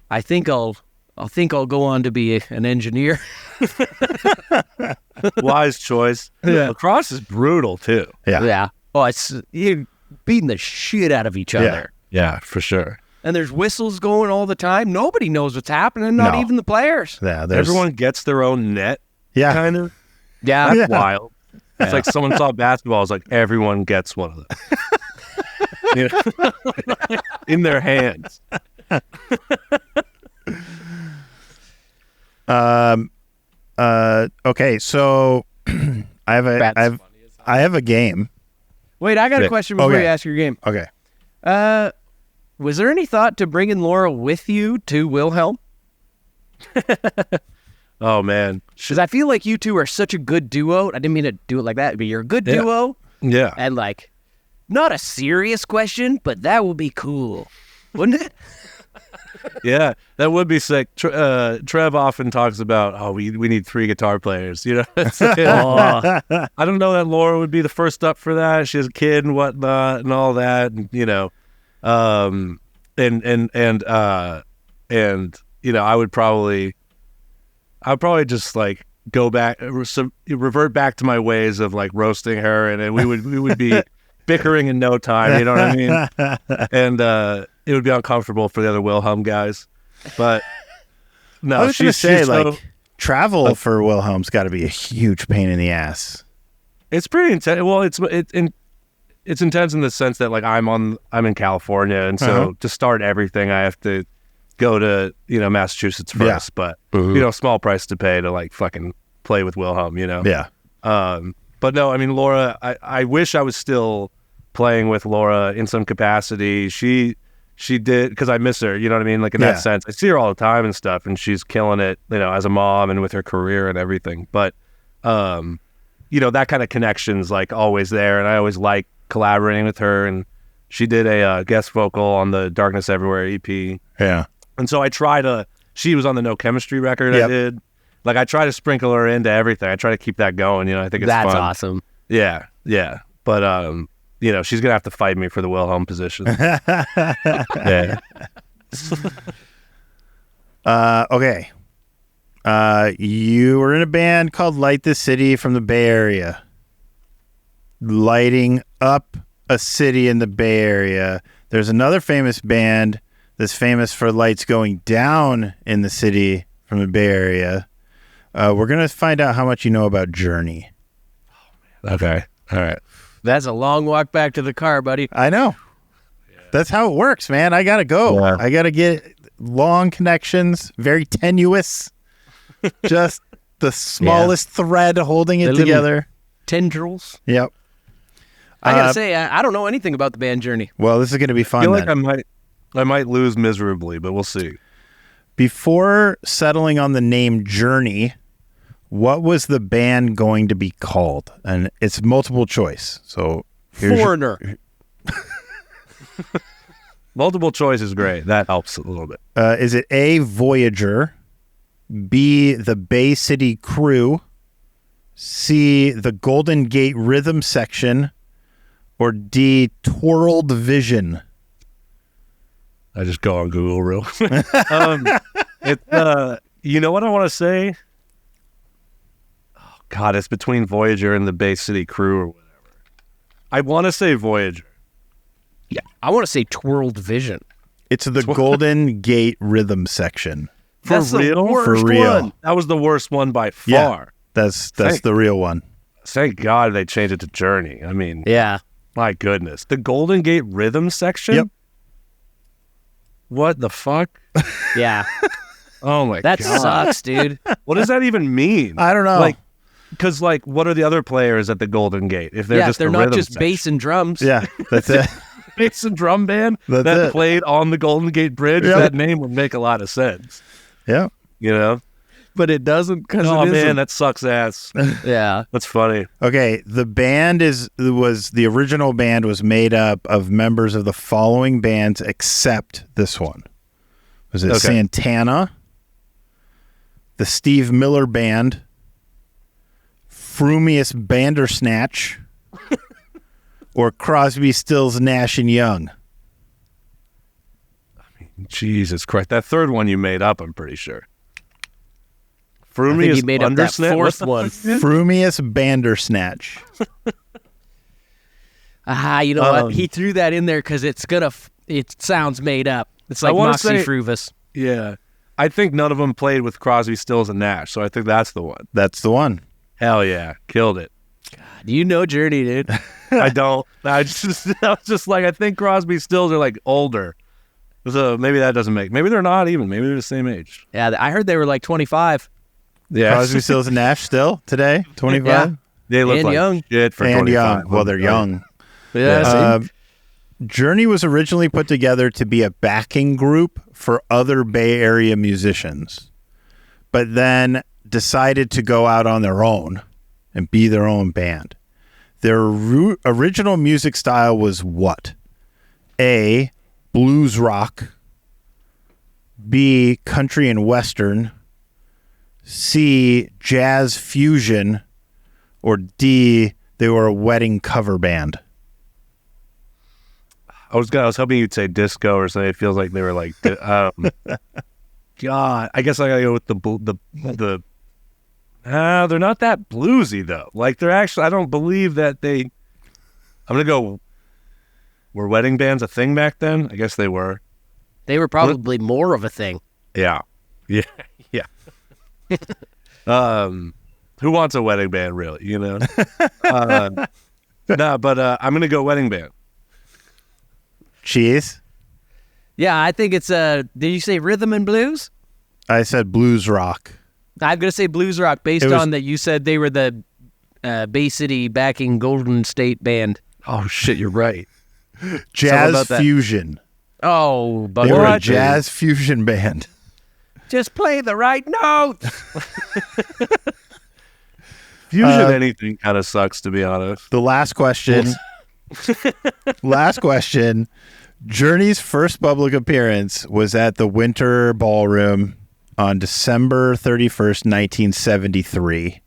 "I think I'll go on to be an engineer." Wise choice. Yeah. Lacrosse is brutal too. Yeah. Yeah. Oh, you're beating the shit out of each other. Yeah, for sure. And there's whistles going all the time. Nobody knows what's happening, not even the players. Yeah, everyone gets their own net. Yeah. Kind of. Yeah. That's wild. It's like someone saw basketball. It's like everyone gets one of them. You know? In their hands. Okay, so I have a game. Wait, I got a question before you ask your game. Okay. Was there any thought to bringing Laura with you to Wilhelm? Oh, man. Because I feel like you two are such a good duo. I didn't mean to do it like that, but you're a good duo. Yeah. And like, not a serious question, but that would be cool, wouldn't it? Yeah, that would be sick. Trev often talks about, we need 3 guitar players. You know, I don't know that Laura would be the first up for that. She has a kid and whatnot and all that, and you know, and you know, I would probably just like go back, revert back to my ways of like roasting her, and we would be bickering in no time. You know what I mean? And it would be uncomfortable for the other Wilhem guys. But no, I was going to say, like, travel for Wilhem's got to be a huge pain in the ass. It's pretty intense. Well, it's intense in the sense that like I'm in California, and so to start everything, I have to go to, you know, Massachusetts first. Yeah. But you know, small price to pay to like fucking play with Wilhem, you know. Yeah. But no, I mean, Laura, I wish I was still playing with Laura in some capacity. She did, because I miss her, you know what I mean? Like in that sense, I see her all the time and stuff, and she's killing it, you know, as a mom and with her career and everything. But, you know, that kind of connection's like always there, and I always like collaborating with her. And she did a guest vocal on the Darkness Everywhere EP. Yeah. And so she was on the No Chemistry record I did. Like I try to sprinkle her into everything. I try to keep that going, you know, I think it's fun. That's awesome. Yeah, yeah. But, you know, she's going to have to fight me for the Wilhem position. Yeah. Okay. You were in a band called Light the City from the Bay Area. Lighting up a city in the Bay Area. There's another famous band that's famous for lights going down in the city from the Bay Area. We're going to find out how much you know about Journey. Okay. All right. That's a long walk back to the car, buddy. I know. Yeah. That's how it works, man. I got to go. Yeah. I got to get long connections, very tenuous. Just the smallest thread holding it together. Tendrils. Yep. I got to say, I don't know anything about the band Journey. Well, this is going to be fun. I feel like I might lose miserably, but we'll see. Before settling on the name Journey, what was the band going to be called? And it's multiple choice. So Foreigner. Multiple choice is great. That helps a little bit. Is it A, Voyager, B, the Bay City Crew, C, the Golden Gate Rhythm Section, or D, Twirled Vision? I just go on Google real quick. You know what I want to say? God, it's between Voyager and the Bay City Crew or whatever. I want to say Voyager. Yeah, I want to say Twirled Vision. It's the Golden Gate Rhythm Section. That's real? The worst one. That was the worst one by far. Yeah, that's the real one. Thank God they changed it to Journey. I mean, yeah. My goodness. The Golden Gate Rhythm Section? Yep. What the fuck? Yeah. Oh my God. That sucks, dude. What does that even mean? I don't know. Because, what are the other players at the Golden Gate? If they're just they're the not rhythm just section? bass and drums. Yeah, that's it. Bass and drum band that's that it. played on the Golden Gate Bridge. Yep. That name would make a lot of sense. Yeah. You know? But it doesn't because oh, man, that sucks ass. Yeah. That's funny. Okay, the original band was made up of members of the following bands except this one. Was it Santana, the Steve Miller Band, Frumious Bandersnatch, or Crosby, Stills, Nash and Young? I mean, Jesus Christ. That third one you made up, I'm pretty sure. I think you made up that fourth one. Frumious Bandersnatch. You know what? He threw that in there because it sounds made up. It's like Moxie Fruvus. Yeah. I think none of them played with Crosby, Stills, and Nash, so I think that's the one. That's the one. Hell yeah. Killed it. God, you know Journey, dude. I don't. I was just like, I think Crosby, Stills are older. So maybe that doesn't maybe they're not even. Maybe they're the same age. Yeah, I heard they were 25. Yeah. Crosby, Stills, and Nash still today? 25? Yeah. They look and like young. shit for and 25. young. Well, they're young. Yeah. Journey was originally put together to be a backing group for other Bay Area musicians. But then decided to go out on their own and be their own band. Their original music style was what? A, blues rock. B, country and western. C, jazz fusion. Or D, they were a wedding cover band. I was hoping you'd say disco or something. It feels like they were like, God, I guess I gotta go with the they're not that bluesy though. Like they're actually, I don't believe that I'm gonna go, were wedding bands a thing back then? I guess they were. They were probably more of a thing. Yeah. Yeah. Who wants a wedding band really, you know? I'm gonna go wedding band. Cheese? Yeah, I think it's did you say rhythm and blues? I said blues rock. I'm going to say blues rock based on that you said they were the Bay City backing Golden State band. Oh, shit, you're right. Jazz fusion. Oh, but they were a jazz fusion band. Just play the right note. Fusion anything kind of sucks, to be honest. The last question. Journey's first public appearance was at the Winter Ballroom on December 31st, 1973,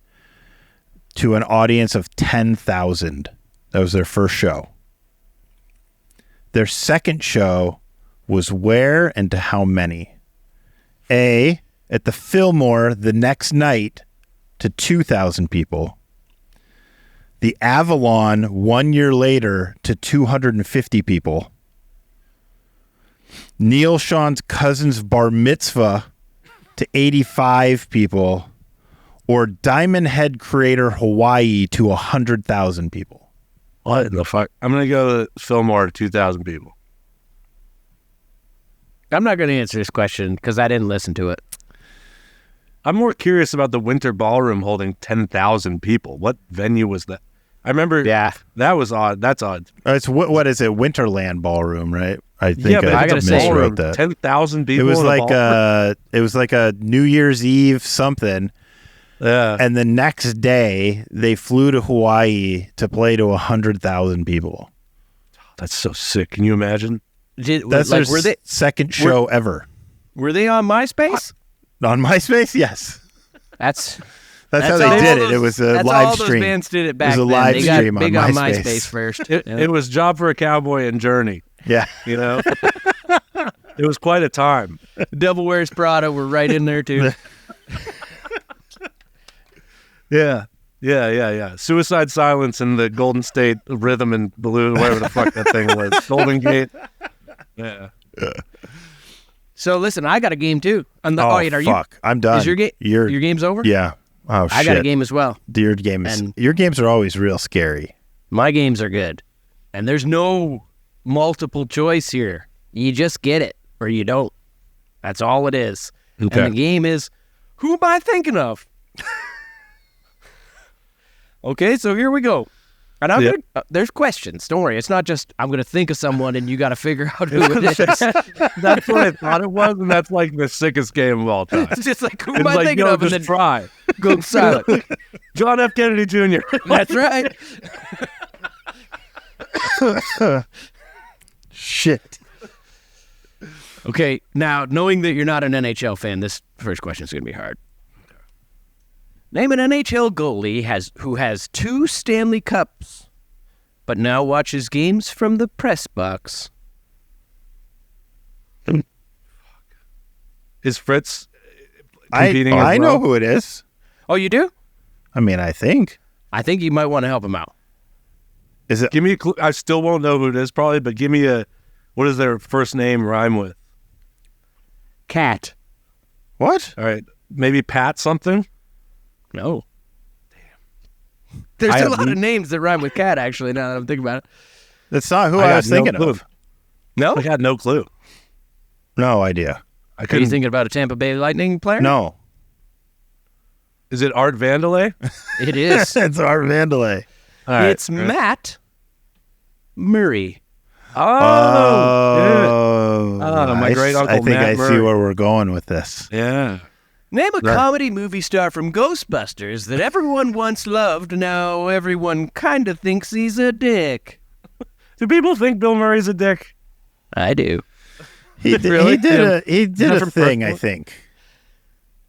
to an audience of 10,000. That was their first show. Their second show was where and to how many? A, at the Fillmore the next night to 2,000 people. The Avalon 1 year later to 250 people. Neil Sean's cousin's bar mitzvah to 85 people. Or Diamond Head Creator Hawaii to 100,000 people. What in the fuck? I'm going to go to Fillmore to 2,000 people. I'm not going to answer this question because I didn't listen to it. I'm more curious about the Winter Ballroom holding 10,000 people. What venue was that? I remember. Yeah, that was odd. That's odd. It's what is it? Winterland Ballroom, right? I think. Yeah, but I gotta say, 10,000 people. It was like a New Year's Eve something. Yeah. And the next day they flew to Hawaii to play to 100,000 people. That's so sick. Can you imagine? That's like, their second show ever. Were they on MySpace? On MySpace, yes. That's how they did it. It was a live all stream. Those bands did it back then. It was a live stream on MySpace first. It was Job for a Cowboy and Journey. Yeah. You know? It was quite a time. Devil Wears Prada were right in there too. Yeah. Suicide Silence and the Golden State Rhythm and Blue, whatever the fuck that thing was. Golden Gate. Yeah. So listen, I got a game too. I'm done. Is your game's over? Yeah. Oh shit. I got a game as well. Your games are always real scary. My games are good. And there's no multiple choice here. You just get it or you don't. That's all it is. Okay. And the game is, who am I thinking of? Okay, so here we go. And there's questions. Don't worry. It's not just I'm going to think of someone and you got to figure out who it is. That's what I thought it was, and that's like the sickest game of all time. It's just like, who am I thinking of? Just and then try. Go silent. John F. Kennedy Jr. That's right. Shit. Okay, now, knowing that you're not an NHL fan, this first question is going to be hard. Name an NHL goalie who has 2 Stanley Cups, but now watches games from the press box. Is Fritz competing as well? I know who it is. Oh, you do? I mean, I think you might want to help him out. Is it? Give me a clue. I still won't know who it is probably, but give me what does their first name rhyme with? Cat. What? All right. Maybe Pat something? No. Damn. There's a lot of names that rhyme with cat, actually, now that I'm thinking about it. That's not who I was thinking of. No? I had no clue. No idea. Are you thinking about a Tampa Bay Lightning player? No. Is it Art Vandelay? It is. It's Art Vandelay. Right. It's Matt Murray. Oh, my great uncle. I think I see where we're going with this. Yeah. Name a comedy movie star from Ghostbusters that everyone once loved, now everyone kind of thinks he's a dick. Do people think Bill Murray's a dick? I do. He did a thing, I think.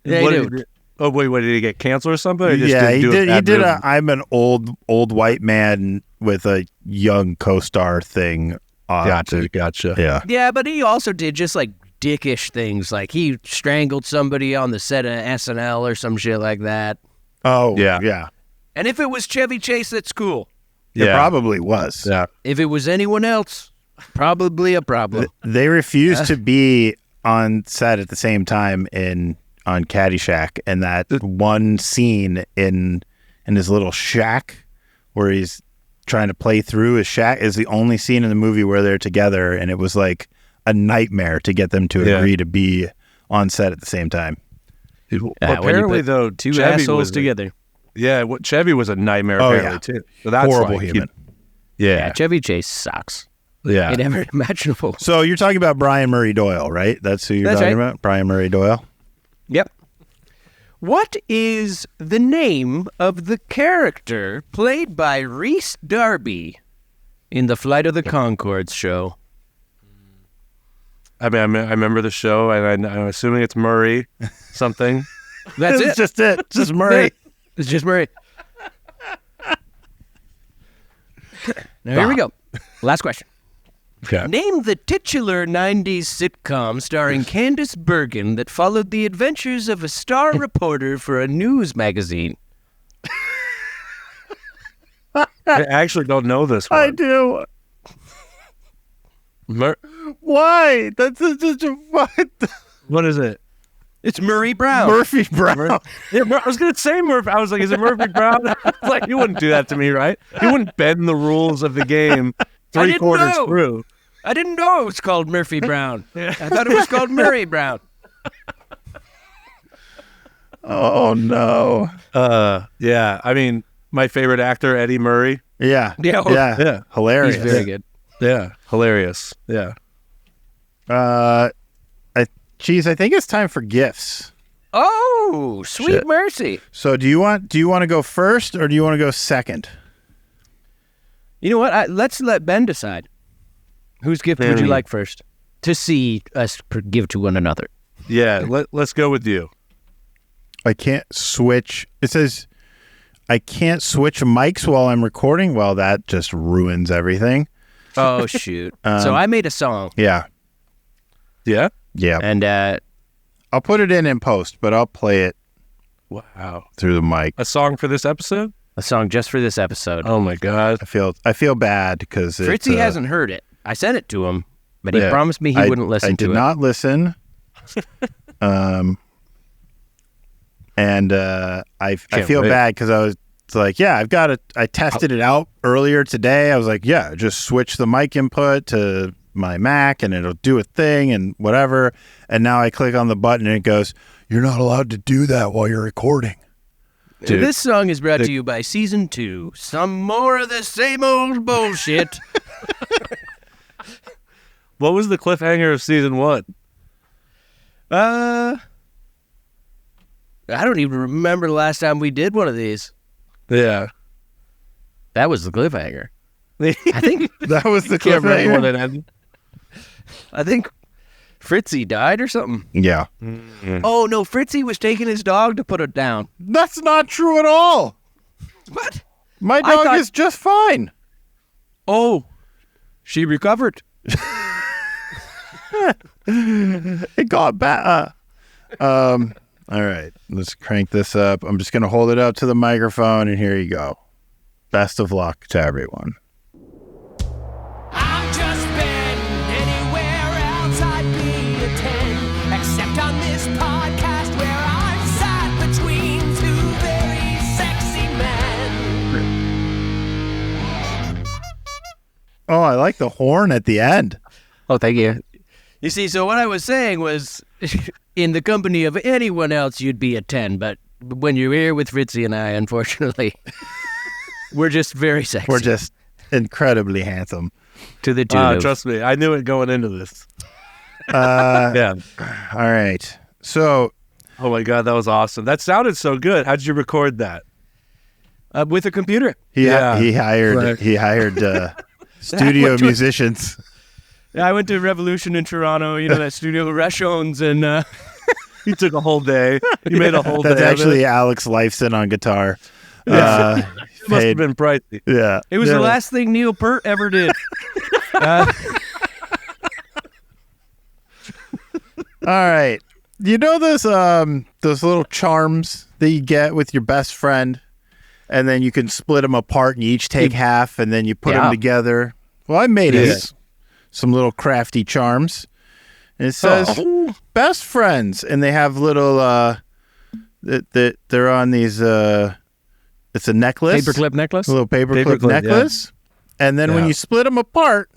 Yeah, he did. Oh, wait, what, did he get canceled or something? Or He did a I'm an old white man with a young co-star thing. Gotcha. Yeah. Yeah, but he also did just like dickish things. Like he strangled somebody on the set of SNL or some shit like that. Oh, yeah. And if it was Chevy Chase, that's cool. It probably was. Yeah. If it was anyone else, probably a problem. They refused to be on set at the same time on Caddyshack, and that one scene in his little shack where he's trying to play through his shack is the only scene in the movie where they're together, and it was like a nightmare to get them to agree to be on set at the same time. Apparently, though, two Chevy assholes together. Yeah, Chevy was a nightmare apparently too. So that's horrible human. Yeah, Chevy Chase sucks. Yeah, in every imaginable. So you're talking about Brian Murray Doyle, right? That's who you're talking about, Brian Murray Doyle. Yep. What is the name of the character played by Rhys Darby in the Flight of the Conchords show? I mean, I remember the show, and I'm assuming it's Murray something. That's It's just it. Just Murray. It's just Murray. Now, here we go. Last question. Okay. Name the titular 90s sitcom starring Candice Bergen that followed the adventures of a star reporter for a news magazine. I actually don't know this one. I do. Why? That's just what? What is it? It's Murray Brown. Murphy Brown. Yeah, I was going to say Murphy. I was like, is it Murphy Brown? Like, you wouldn't do that to me, right? You wouldn't bend the rules of the game three-quarters through. I didn't know it was called Murphy Brown. I thought it was called Murray Brown. Oh, no. Yeah, I mean, my favorite actor, Eddie Murray. Yeah. Yeah. Hilarious. He's very good. Yeah, hilarious. Yeah. I think it's time for gifts. Oh, sweet mercy. So do you want to go first or do you want to go second? You know what? Let's let Ben decide. Whose gift would you like first to see us give to one another? Yeah, let's go with you. I can't switch. It says I can't switch mics while I'm recording. Well, that just ruins everything. Oh, shoot. So I made a song. Yeah. Yeah? Yeah. And I'll put it in post, but I'll play it through the mic. A song for this episode? A song just for this episode. Oh, my God. I feel bad because Fritzy hasn't heard it. I sent it to him, but he promised me he wouldn't listen to it. I did not listen. And I feel bad because I was like, I tested it out earlier today. I was like, just switch the mic input to my Mac and it'll do a thing and whatever. And now I click on the button and it goes, you're not allowed to do that while you're recording. Dude, this song is brought to you by Season 2. Some more of the same old bullshit. What was the cliffhanger of Season 1? I don't even remember the last time we did one of these. Yeah. That was the cliffhanger. I think that was the cliffhanger. I think Fritzy died or something. Yeah. Mm-hmm. Oh, no, Fritzy was taking his dog to put it down. That's not true at all. What? My dog is just fine. Oh, she recovered. It got bad. All right, let's crank this up. I'm just going to hold it up to the microphone, and here you go. Best of luck to everyone. I've just been anywhere else I'd be a 10, except on this podcast where I'm sat between two very sexy men. Oh, I like the horn at the end. Oh, thank you. You see, so what I was saying was, in the company of anyone else, you'd be a 10, but when you're here with Fritzy and I, unfortunately, we're just very sexy. We're just incredibly handsome. To the tune of... Trust me, I knew it going into this. Yeah. All right. So Oh my God, that was awesome. That sounded so good. How'd you record that? With a computer. He hired studio musicians. I went to Revolution in Toronto, that studio Rush owns, and You took a whole day. You made a whole day. That's actually Alex Lifeson on guitar. It must have been pricey. Yeah. It was the last thing Neil Peart ever did. All right. You know those little charms that you get with your best friend, and then you can split them apart and you each take half, and then you put them together? Well, I made us some little crafty charms. And it says best friends, and they have little they're on these it's a necklace, Paperclip necklace, a little paperclip necklace, and then when you split them apart,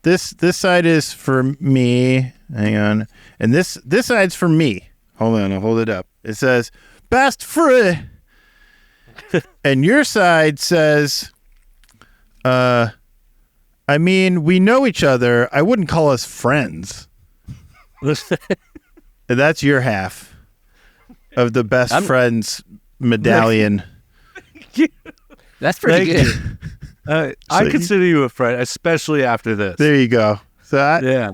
this side is for me. Hang on, and this side's for me. Hold on, I'll hold it up. It says best friend, and your side says, I mean, we know each other. I wouldn't call us friends. That's your half of the best friends medallion. That's pretty good. I consider you a friend, especially after this. There you go. So yeah.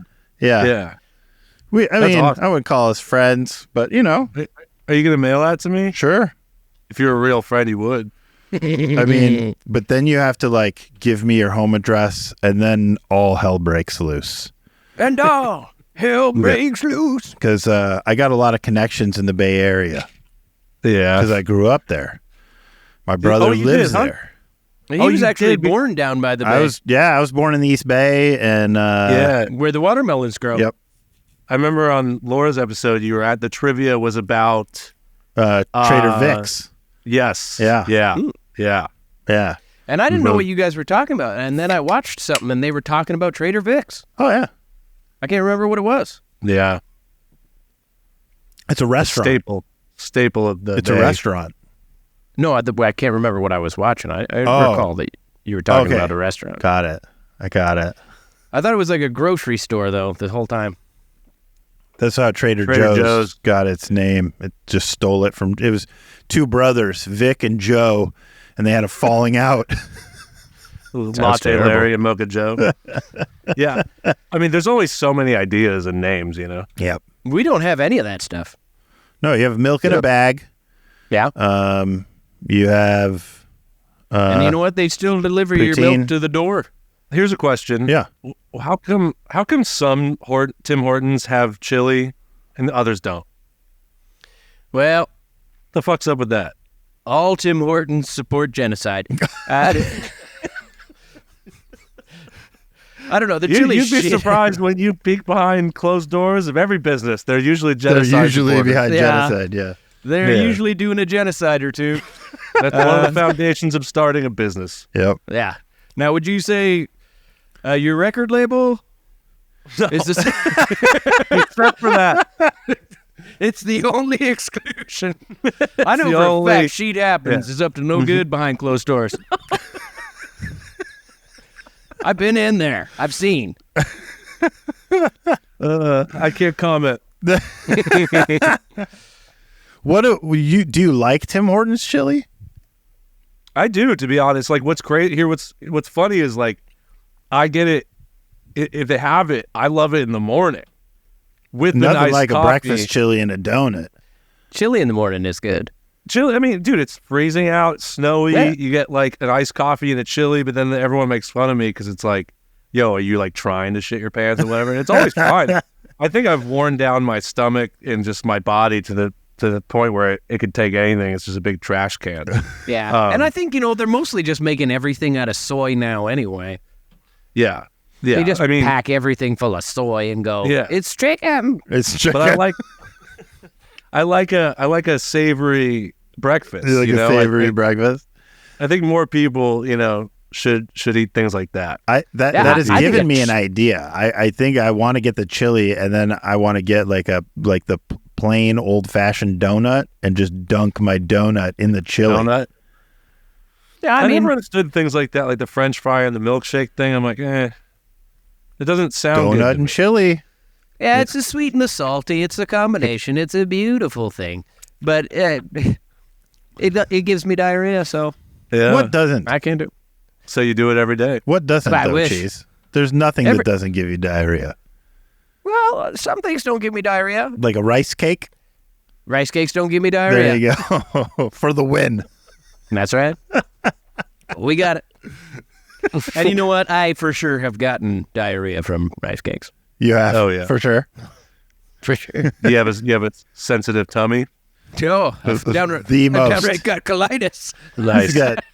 I mean, awesome. I wouldn't call us friends, but Are you gonna mail that to me? Sure. If you're a real friend, you would. I mean, but then you have to give me your home address, and then all hell breaks loose. And all hell breaks loose. Because I got a lot of connections in the Bay Area. Yeah. Because I grew up there. My brother lives there. He was actually born down by the bay. I was born in the East Bay, and where the watermelons grow. Yep. I remember on Laura's episode, you were at the trivia was about Trader Vic's. Yes. Yeah. Yeah. Ooh. Yeah. Yeah. And I didn't know what you guys were talking about. And then I watched something, and they were talking about Trader Vic's. Oh, yeah. I can't remember what it was. Yeah. It's a restaurant. Staple of the It's day. a restaurant. No, I can't remember what I was watching. I recall that you were talking about a restaurant. Got it. I got it. I thought it was like a grocery store, though, the whole time. That's how Trader Joe's got its name. It just stole it from... It was two brothers, Vic and Joe, and they had a falling out. Latte Larry and Mocha Joe. Yeah. I mean, there's only so many ideas and names, Yep. We don't have any of that stuff. No, you have milk in a bag. Yeah. You have... and you know what? They still deliver your milk to the door. Here's a question. Yeah. How come some Tim Hortons have chili and the others don't? Well, the fuck's up with that? All Tim Hortons support genocide. I don't know. The chili You'd be surprised when you peek behind closed doors of every business. They're usually genocide. They're usually behind genocide, yeah. They're usually doing a genocide or two. That's one of the foundations of starting a business. Yep. Yeah. Now, would you say your record label is this? Except for that. It's the only exclusion. I know for a fact Sheet Happens is up to no good behind closed doors. I've been in there. I've seen. I can't comment. Do you like Tim Hortons chili? I do, to be honest. What's great here, what's funny is I get it. If they have it, I love it in the morning with Nothing the nice like coffee. A breakfast chili and a donut. Chili in the morning is good. Chili, I mean, dude, it's freezing out, it's snowy. Yeah. You get an iced coffee and a chili, but then everyone makes fun of me because it's yo, are you trying to shit your pants or whatever? And it's always fine. I think I've worn down my stomach and just my body to the point where it could take anything. It's just a big trash can. Yeah. And I think, they're mostly just making everything out of soy now anyway. Yeah. Yeah. They just pack everything full of soy and go, it's chicken. It's chicken. But I like a savory breakfast. You like a savory breakfast? I think more people, should eat things like that. That has given me an idea. I think I want to get the chili, and then I want to get the plain old-fashioned donut and just dunk my donut in the chili. Donut? Yeah, I never understood things like that, like the French fry and the milkshake thing. I'm it doesn't sound donut good and chili. Yeah, it's the sweet and the salty. It's a combination. It's a beautiful thing. But it gives me diarrhea, so Yeah. What doesn't? I can't do it. So you do it every day. What doesn't, I though, wish. Cheese? There's nothing that doesn't give you diarrhea. Well, some things don't give me diarrhea. Like a rice cake? Rice cakes don't give me diarrhea. There you go. For the win. That's right. We got it. And you know what? I for sure have gotten diarrhea from rice cakes. You have. Oh, yeah. For sure. For sure. You have a sensitive tummy. Oh, I've downright got colitis. He's got,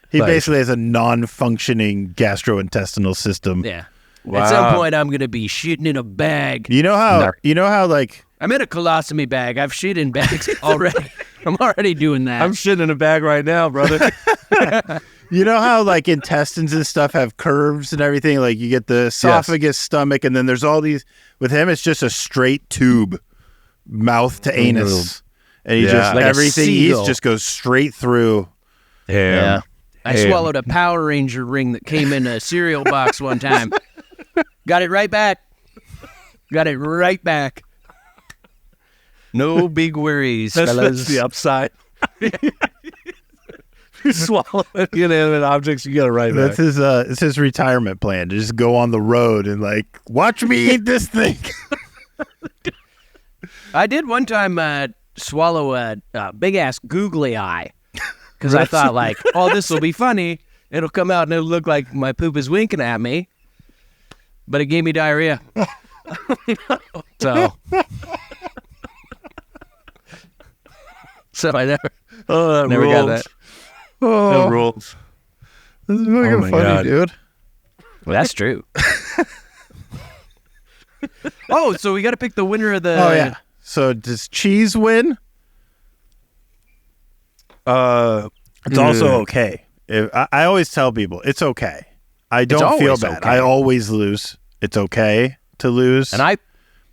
he Nice. basically has a non-functioning gastrointestinal system. Yeah. Wow. At some point, I'm going to be shitting in a bag. You know how like, I'm in a colostomy bag. I've shit in bags already. I'm already doing that. I'm shitting in a bag right now, brother. you know how like intestines and stuff have curves and everything? Like you get the esophagus, stomach, and then there's all these. With him, it's just a straight tube, mouth to anus. And he just, Like a everything he seagull. eats just goes straight through. Damn. I swallowed a Power Ranger ring that came in a cereal box one time. Got it right back. Got it right back. No big worries, That's fellas. the upside. You swallow inanimate objects, you get it right back. That's it's his retirement plan to just go on the road and like watch me eat this thing. I did one time swallow a big ass googly eye because I thought like, oh, this will be funny. It'll come out and it'll look like my poop is winking at me. But it gave me diarrhea. So I never That got rules. that. That rules. This is fucking Oh my funny, God. dude. Well, that's true. Oh, so we got to pick the winner of the. Oh yeah. So does Cheese win? It's also okay. I always tell people it's okay. I don't feel always bad. okay. I always lose. It's okay to lose. And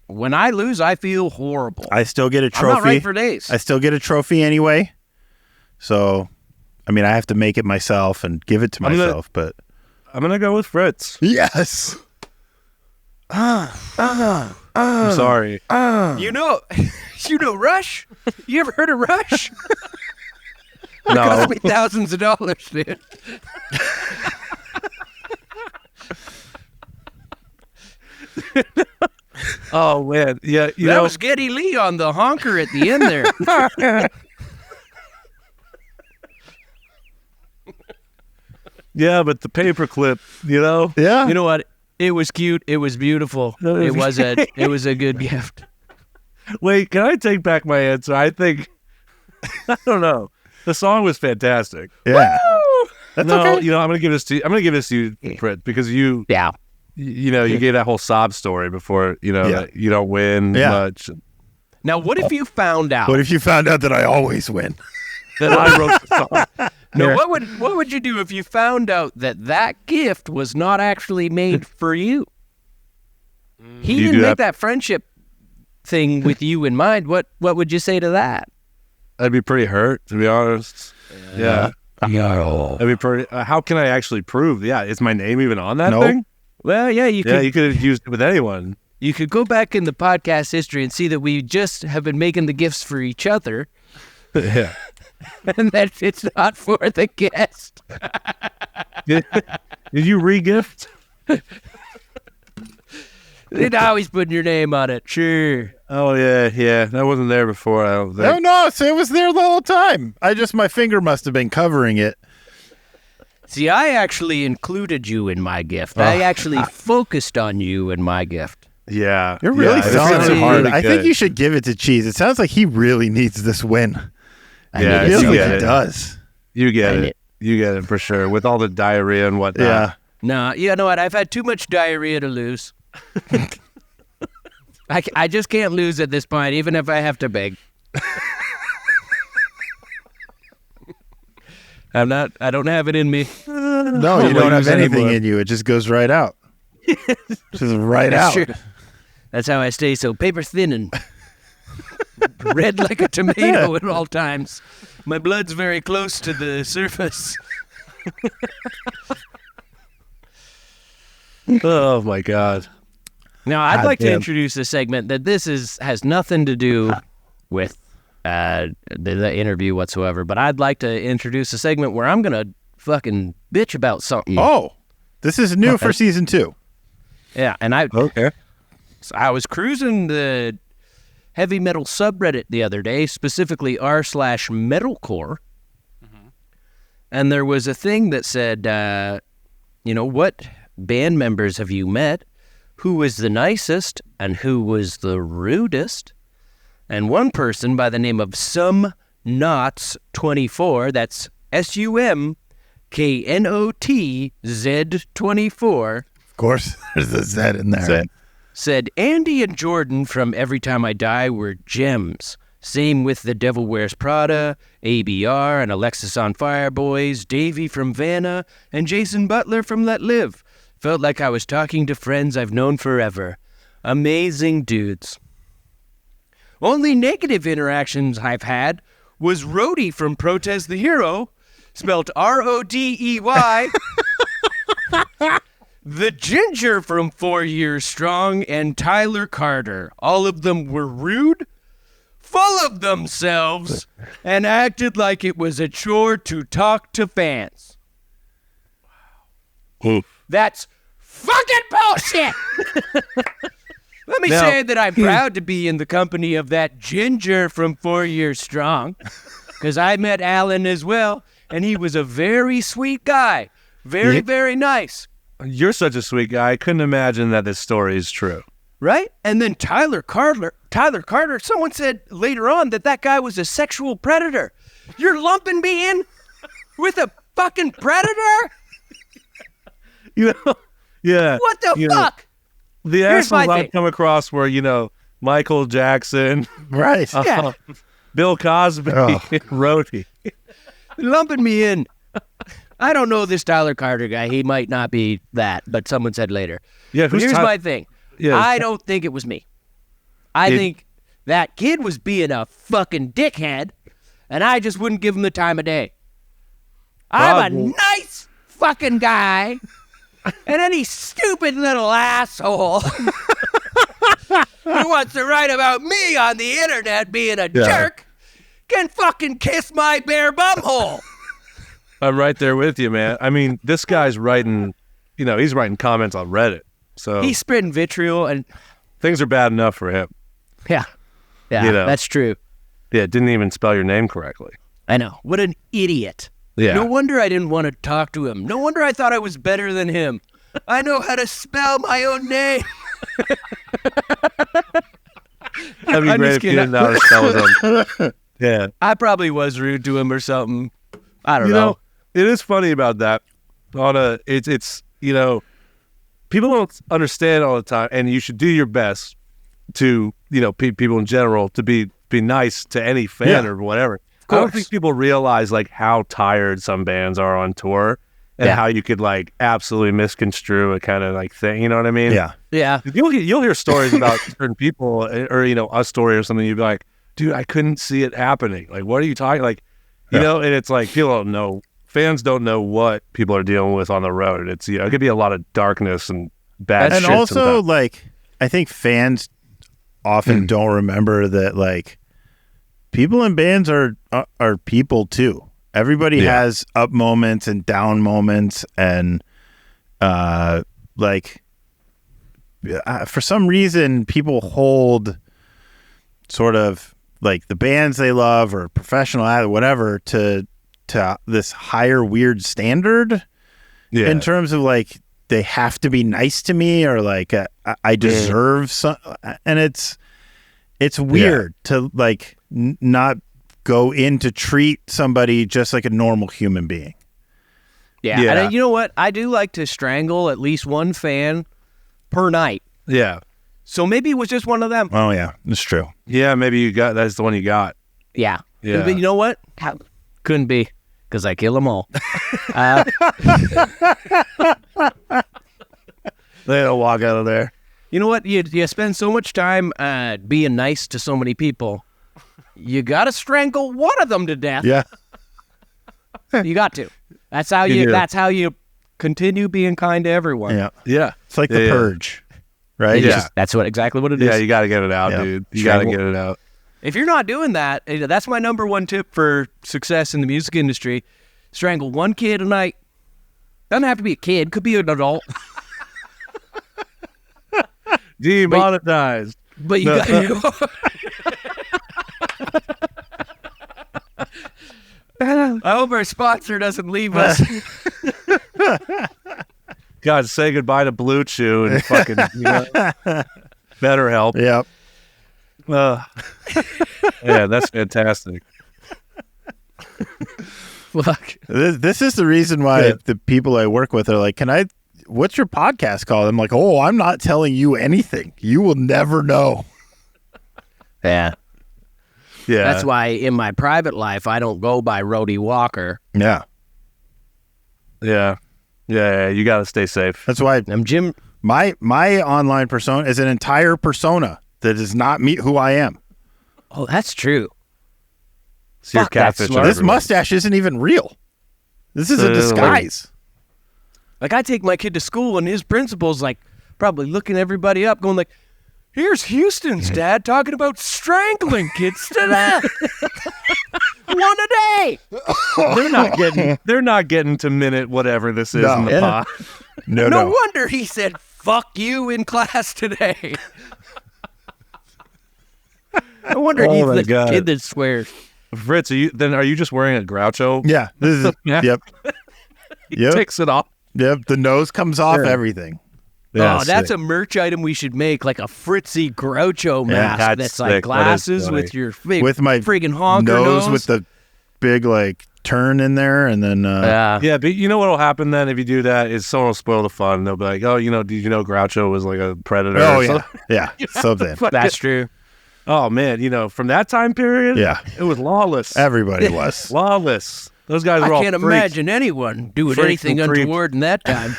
when I lose, I feel horrible. I still get a I'm trophy. not right for days. I still get a trophy anyway. So, I mean, I have to make it myself and give it to myself. But I'm going to go with Fritz. yes. I'm sorry. You know Rush? You ever heard of Rush? It No. cost me thousands of dollars, dude. Oh, man. Yeah, you That know. was Geddy Lee on the honker at the end there. Yeah, but the paperclip, you know? Yeah. You know what? It was cute. It was beautiful. It was a good gift. Wait, can I take back my answer? I think, I don't know. The song was fantastic. Yeah. That's No, okay. you know, I'm gonna give this to you, Fritz, because you gave that whole sob story before, that you don't win much. Now, what if you found out? What if you found out that I always win? That I wrote the song. No, what would you do if you found out that gift was not actually made for you? He You didn't do make that friendship thing with you in mind. What would you say to that? I'd be pretty hurt, to be honest. Yeah. I'd be pretty. How can I actually prove? Yeah, is my name even on that Nope. thing? Well, yeah, you Yeah, could. you could have used it with anyone. You could go back in the podcast history and see that we just have been making the gifts for each other, Yeah. and that it's not for the guest. Did you re-gift? They'd always put your name on it. Sure. Oh yeah. That wasn't there before. I don't think. No, it was there the whole time. My finger must have been covering it. See, I actually included you in my gift. I actually focused on you in my gift. Yeah. You're really yeah, selling it's it hard. really I think good. you should give it to Cheese. It sounds like he really needs this win. Yeah, It feels you like get he it. does. You get I it. kn- You get it for sure. With all the diarrhea and whatnot. Yeah. No, you know what? I've had too much diarrhea to lose. I just can't lose at this point, even if I have to beg. I don't have it in me. No, you Don't don't have use anything anymore. in you. It just goes right out. Just right out. That's true. That's how I stay so paper thin and red like a tomato at all times. My blood's very close to the surface. Oh my God. Now, I'd like to introduce a segment that has nothing to do with the interview whatsoever, but I'd like to introduce a segment where I'm going to fucking bitch about something. Oh, this is new for season 2. Yeah, and I was cruising the heavy metal subreddit the other day, specifically r/metalcore, and there was a thing that said, what band members have you met? Who was the nicest and who was the rudest? And one person by the name of SumKnotz24, that's SumKnotz24. Of course, there's a Z in there. Said, Andy and Jordan from Every Time I Die were gems. Same with The Devil Wears Prada, ABR and Alexis on Fire Boys, Davey from Vanna, and Jason Butler from Let Live. Felt like I was talking to friends I've known forever. Amazing dudes. Only negative interactions I've had was Rody from Protest the Hero, spelled Rodey, the Ginger from 4 Years Strong, and Tyler Carter. All of them were rude, full of themselves, and acted like it was a chore to talk to fans. Oof. That's fucking bullshit! Let me say that I'm proud to be in the company of that Ginger from 4 Years Strong, because I met Alan as well, and he was a very sweet guy. Very, very nice. You're such a sweet guy. I couldn't imagine that this story is true. Right? And then Tyler Carter, someone said later on that guy was a sexual predator. You're lumping me in with a fucking predator? Yeah. What the fuck? The assholes I've come across were, Michael Jackson. Right. Bill Cosby. Rody. Lumping me in. I don't know this Tyler Carter guy. He might not be that, but someone said later. Yeah, but here's my thing. Yeah. I don't think it was me. I think that kid was being a fucking dickhead, and I just wouldn't give him the time of day. I'm a nice fucking guy, and any stupid little asshole who wants to write about me on the internet being a jerk can fucking kiss my bare bumhole. I'm right there with you, man. I mean, this guy's writing, he's writing comments on Reddit. So he's spreading vitriol, and things are bad enough for him. Yeah, that's true. Yeah, didn't even spell your name correctly. I know. What an idiot. Yeah. No wonder I didn't want to talk to him. No wonder I thought I was better than him. I know how to spell my own name. That'd be great if you didn't know how to spell his own. Yeah. I probably was rude to him or something. I don't know. It is funny about that. It's people don't understand all the time, and you should do your best to, people in general to be nice to any fan or whatever. I don't think people realize like how tired some bands are on tour and how you could like absolutely misconstrue a kind of like thing. You know what I mean? Yeah. Yeah. You'll hear stories about certain people or, a story or something. You'd be like, dude, I couldn't see it happening. Like, what are you talking? Like, and it's like, people don't know, fans don't know what people are dealing with on the road. It's, it could be a lot of darkness and bad shit. And also sometimes. like, I think fans often don't remember that like people in bands are people too. Everybody has up moments and down moments, and for some reason people hold sort of like the bands they love or professional or whatever to this higher weird standard in terms of like they have to be nice to me or like I deserve some, and it's weird to like not go in to treat somebody just like a normal human being. Yeah. And you know what? I do like to strangle at least one fan per night. Yeah. So maybe it was just one of them. Oh yeah, it's true. Yeah, maybe that's the one you got. Yeah. Yeah. But you know what? Couldn't be, because I kill them all. They don't walk out of there. You know what? You spend so much time being nice to so many people. You got to strangle one of them to death. Yeah. You got to. That's how you continue being kind to everyone. Yeah. Yeah. It's like the Purge, right? Yeah. That's exactly what it is. Yeah, you got to get it out, Yep. dude. You got to get it out. If you're not doing that, that's my number one tip for success in the music industry. Strangle one kid a night. Doesn't have to be a kid. Could be an adult. Demonetized. But you got I hope our sponsor doesn't leave us. God, say goodbye to Blue Chew and fucking better help. Yep. Yeah, that's fantastic. Fuck. This is the reason why the people I work with are like, what's your podcast called? I'm like, oh, I'm not telling you anything. You will never know. Yeah. Yeah. That's why in my private life, I don't go by Rody Walker. Yeah. Yeah. Yeah, you got to stay safe. That's why I'm Jim. my online persona is an entire persona that does not meet who I am. Oh, that's true. So you're Fuck, that's catfishing smart. This everyone. mustache isn't even real. This is a disguise. Like, I take my kid to school, and his principal's, like, probably looking everybody up, going like, here's Houston's dad talking about strangling kids to death. One a day. They're not getting to minute whatever this is No. in the Yeah. pot. No wonder he said, fuck you in class today. No wonder Oh he's my the God. kid that swears. Fritz, are you just wearing a Groucho? Yeah. This is yep. He Yep. takes it off. Yep. The nose comes off everything. Yeah, Oh, that's sick. a merch item we should make, like a Fritzy Groucho mask that's that's sick. like That is glasses funny. with your big With my friggin' honker nose with the big like turn in there, and then Yeah, but you know what will happen then if you do that is someone will spoil the fun. They'll be like, oh, did you know Groucho was like a predator? oh or yeah, something? yeah, something. That's true. Oh man, from that time period, Yeah. it was lawless. Everybody was. Lawless. Those guys I were all can't freaks. imagine anyone doing Freaks anything and creeps. untoward in that time.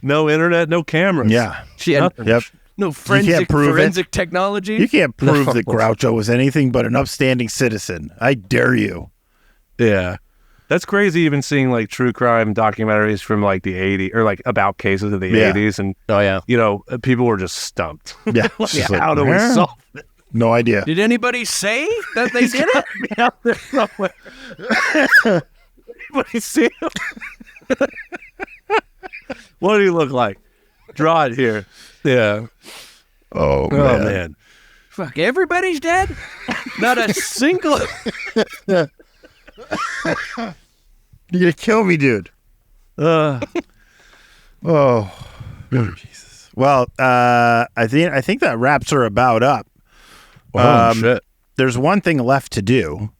No internet, no cameras. Yeah. She had Nothing. Yep. no can't prove it. forensic technology. You can't prove No. that Groucho was anything but an upstanding citizen. I dare you. Yeah. That's crazy even seeing like true crime documentaries from like the 80s or like about cases of the Yeah. 80s and Oh, yeah. people were just stumped. Yeah. Like, Just like, how do we "Huh?" solve it? No idea. Did anybody say that they did it? Be out there somewhere. Anybody see him? What do you look like? Draw it here. Yeah. Oh Oh man. man. Fuck, everybody's dead? Not a single... You're gonna kill me, dude. Oh. Jesus. Well, I think that wraps her about up. Oh shit. There's one thing left to do,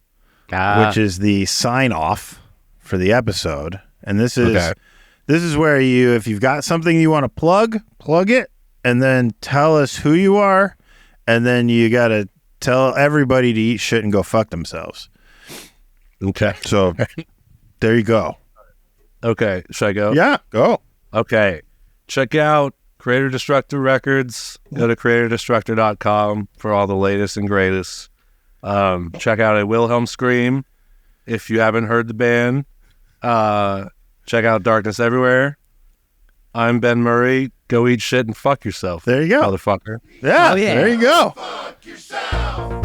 which is the sign off for the episode. And this is where if you've got something you want to plug it, and then tell us who you are, and then you got to tell everybody to eat shit and go fuck themselves. Okay. So there you go. Okay. Should I go? Yeah, go. Okay. Check out CreatorDestructor Records. Go to CreatorDestructor.com for all the latest and greatest. Check out a Wilhelm Scream if you haven't heard the band. Check out Darkness Everywhere. I'm Ben Murray. Go eat shit and fuck yourself. There you go. Motherfucker. Yeah, Oh, yeah. there you go. Fuck yourself.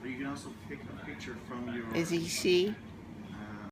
You can also pick a picture from your Is he she?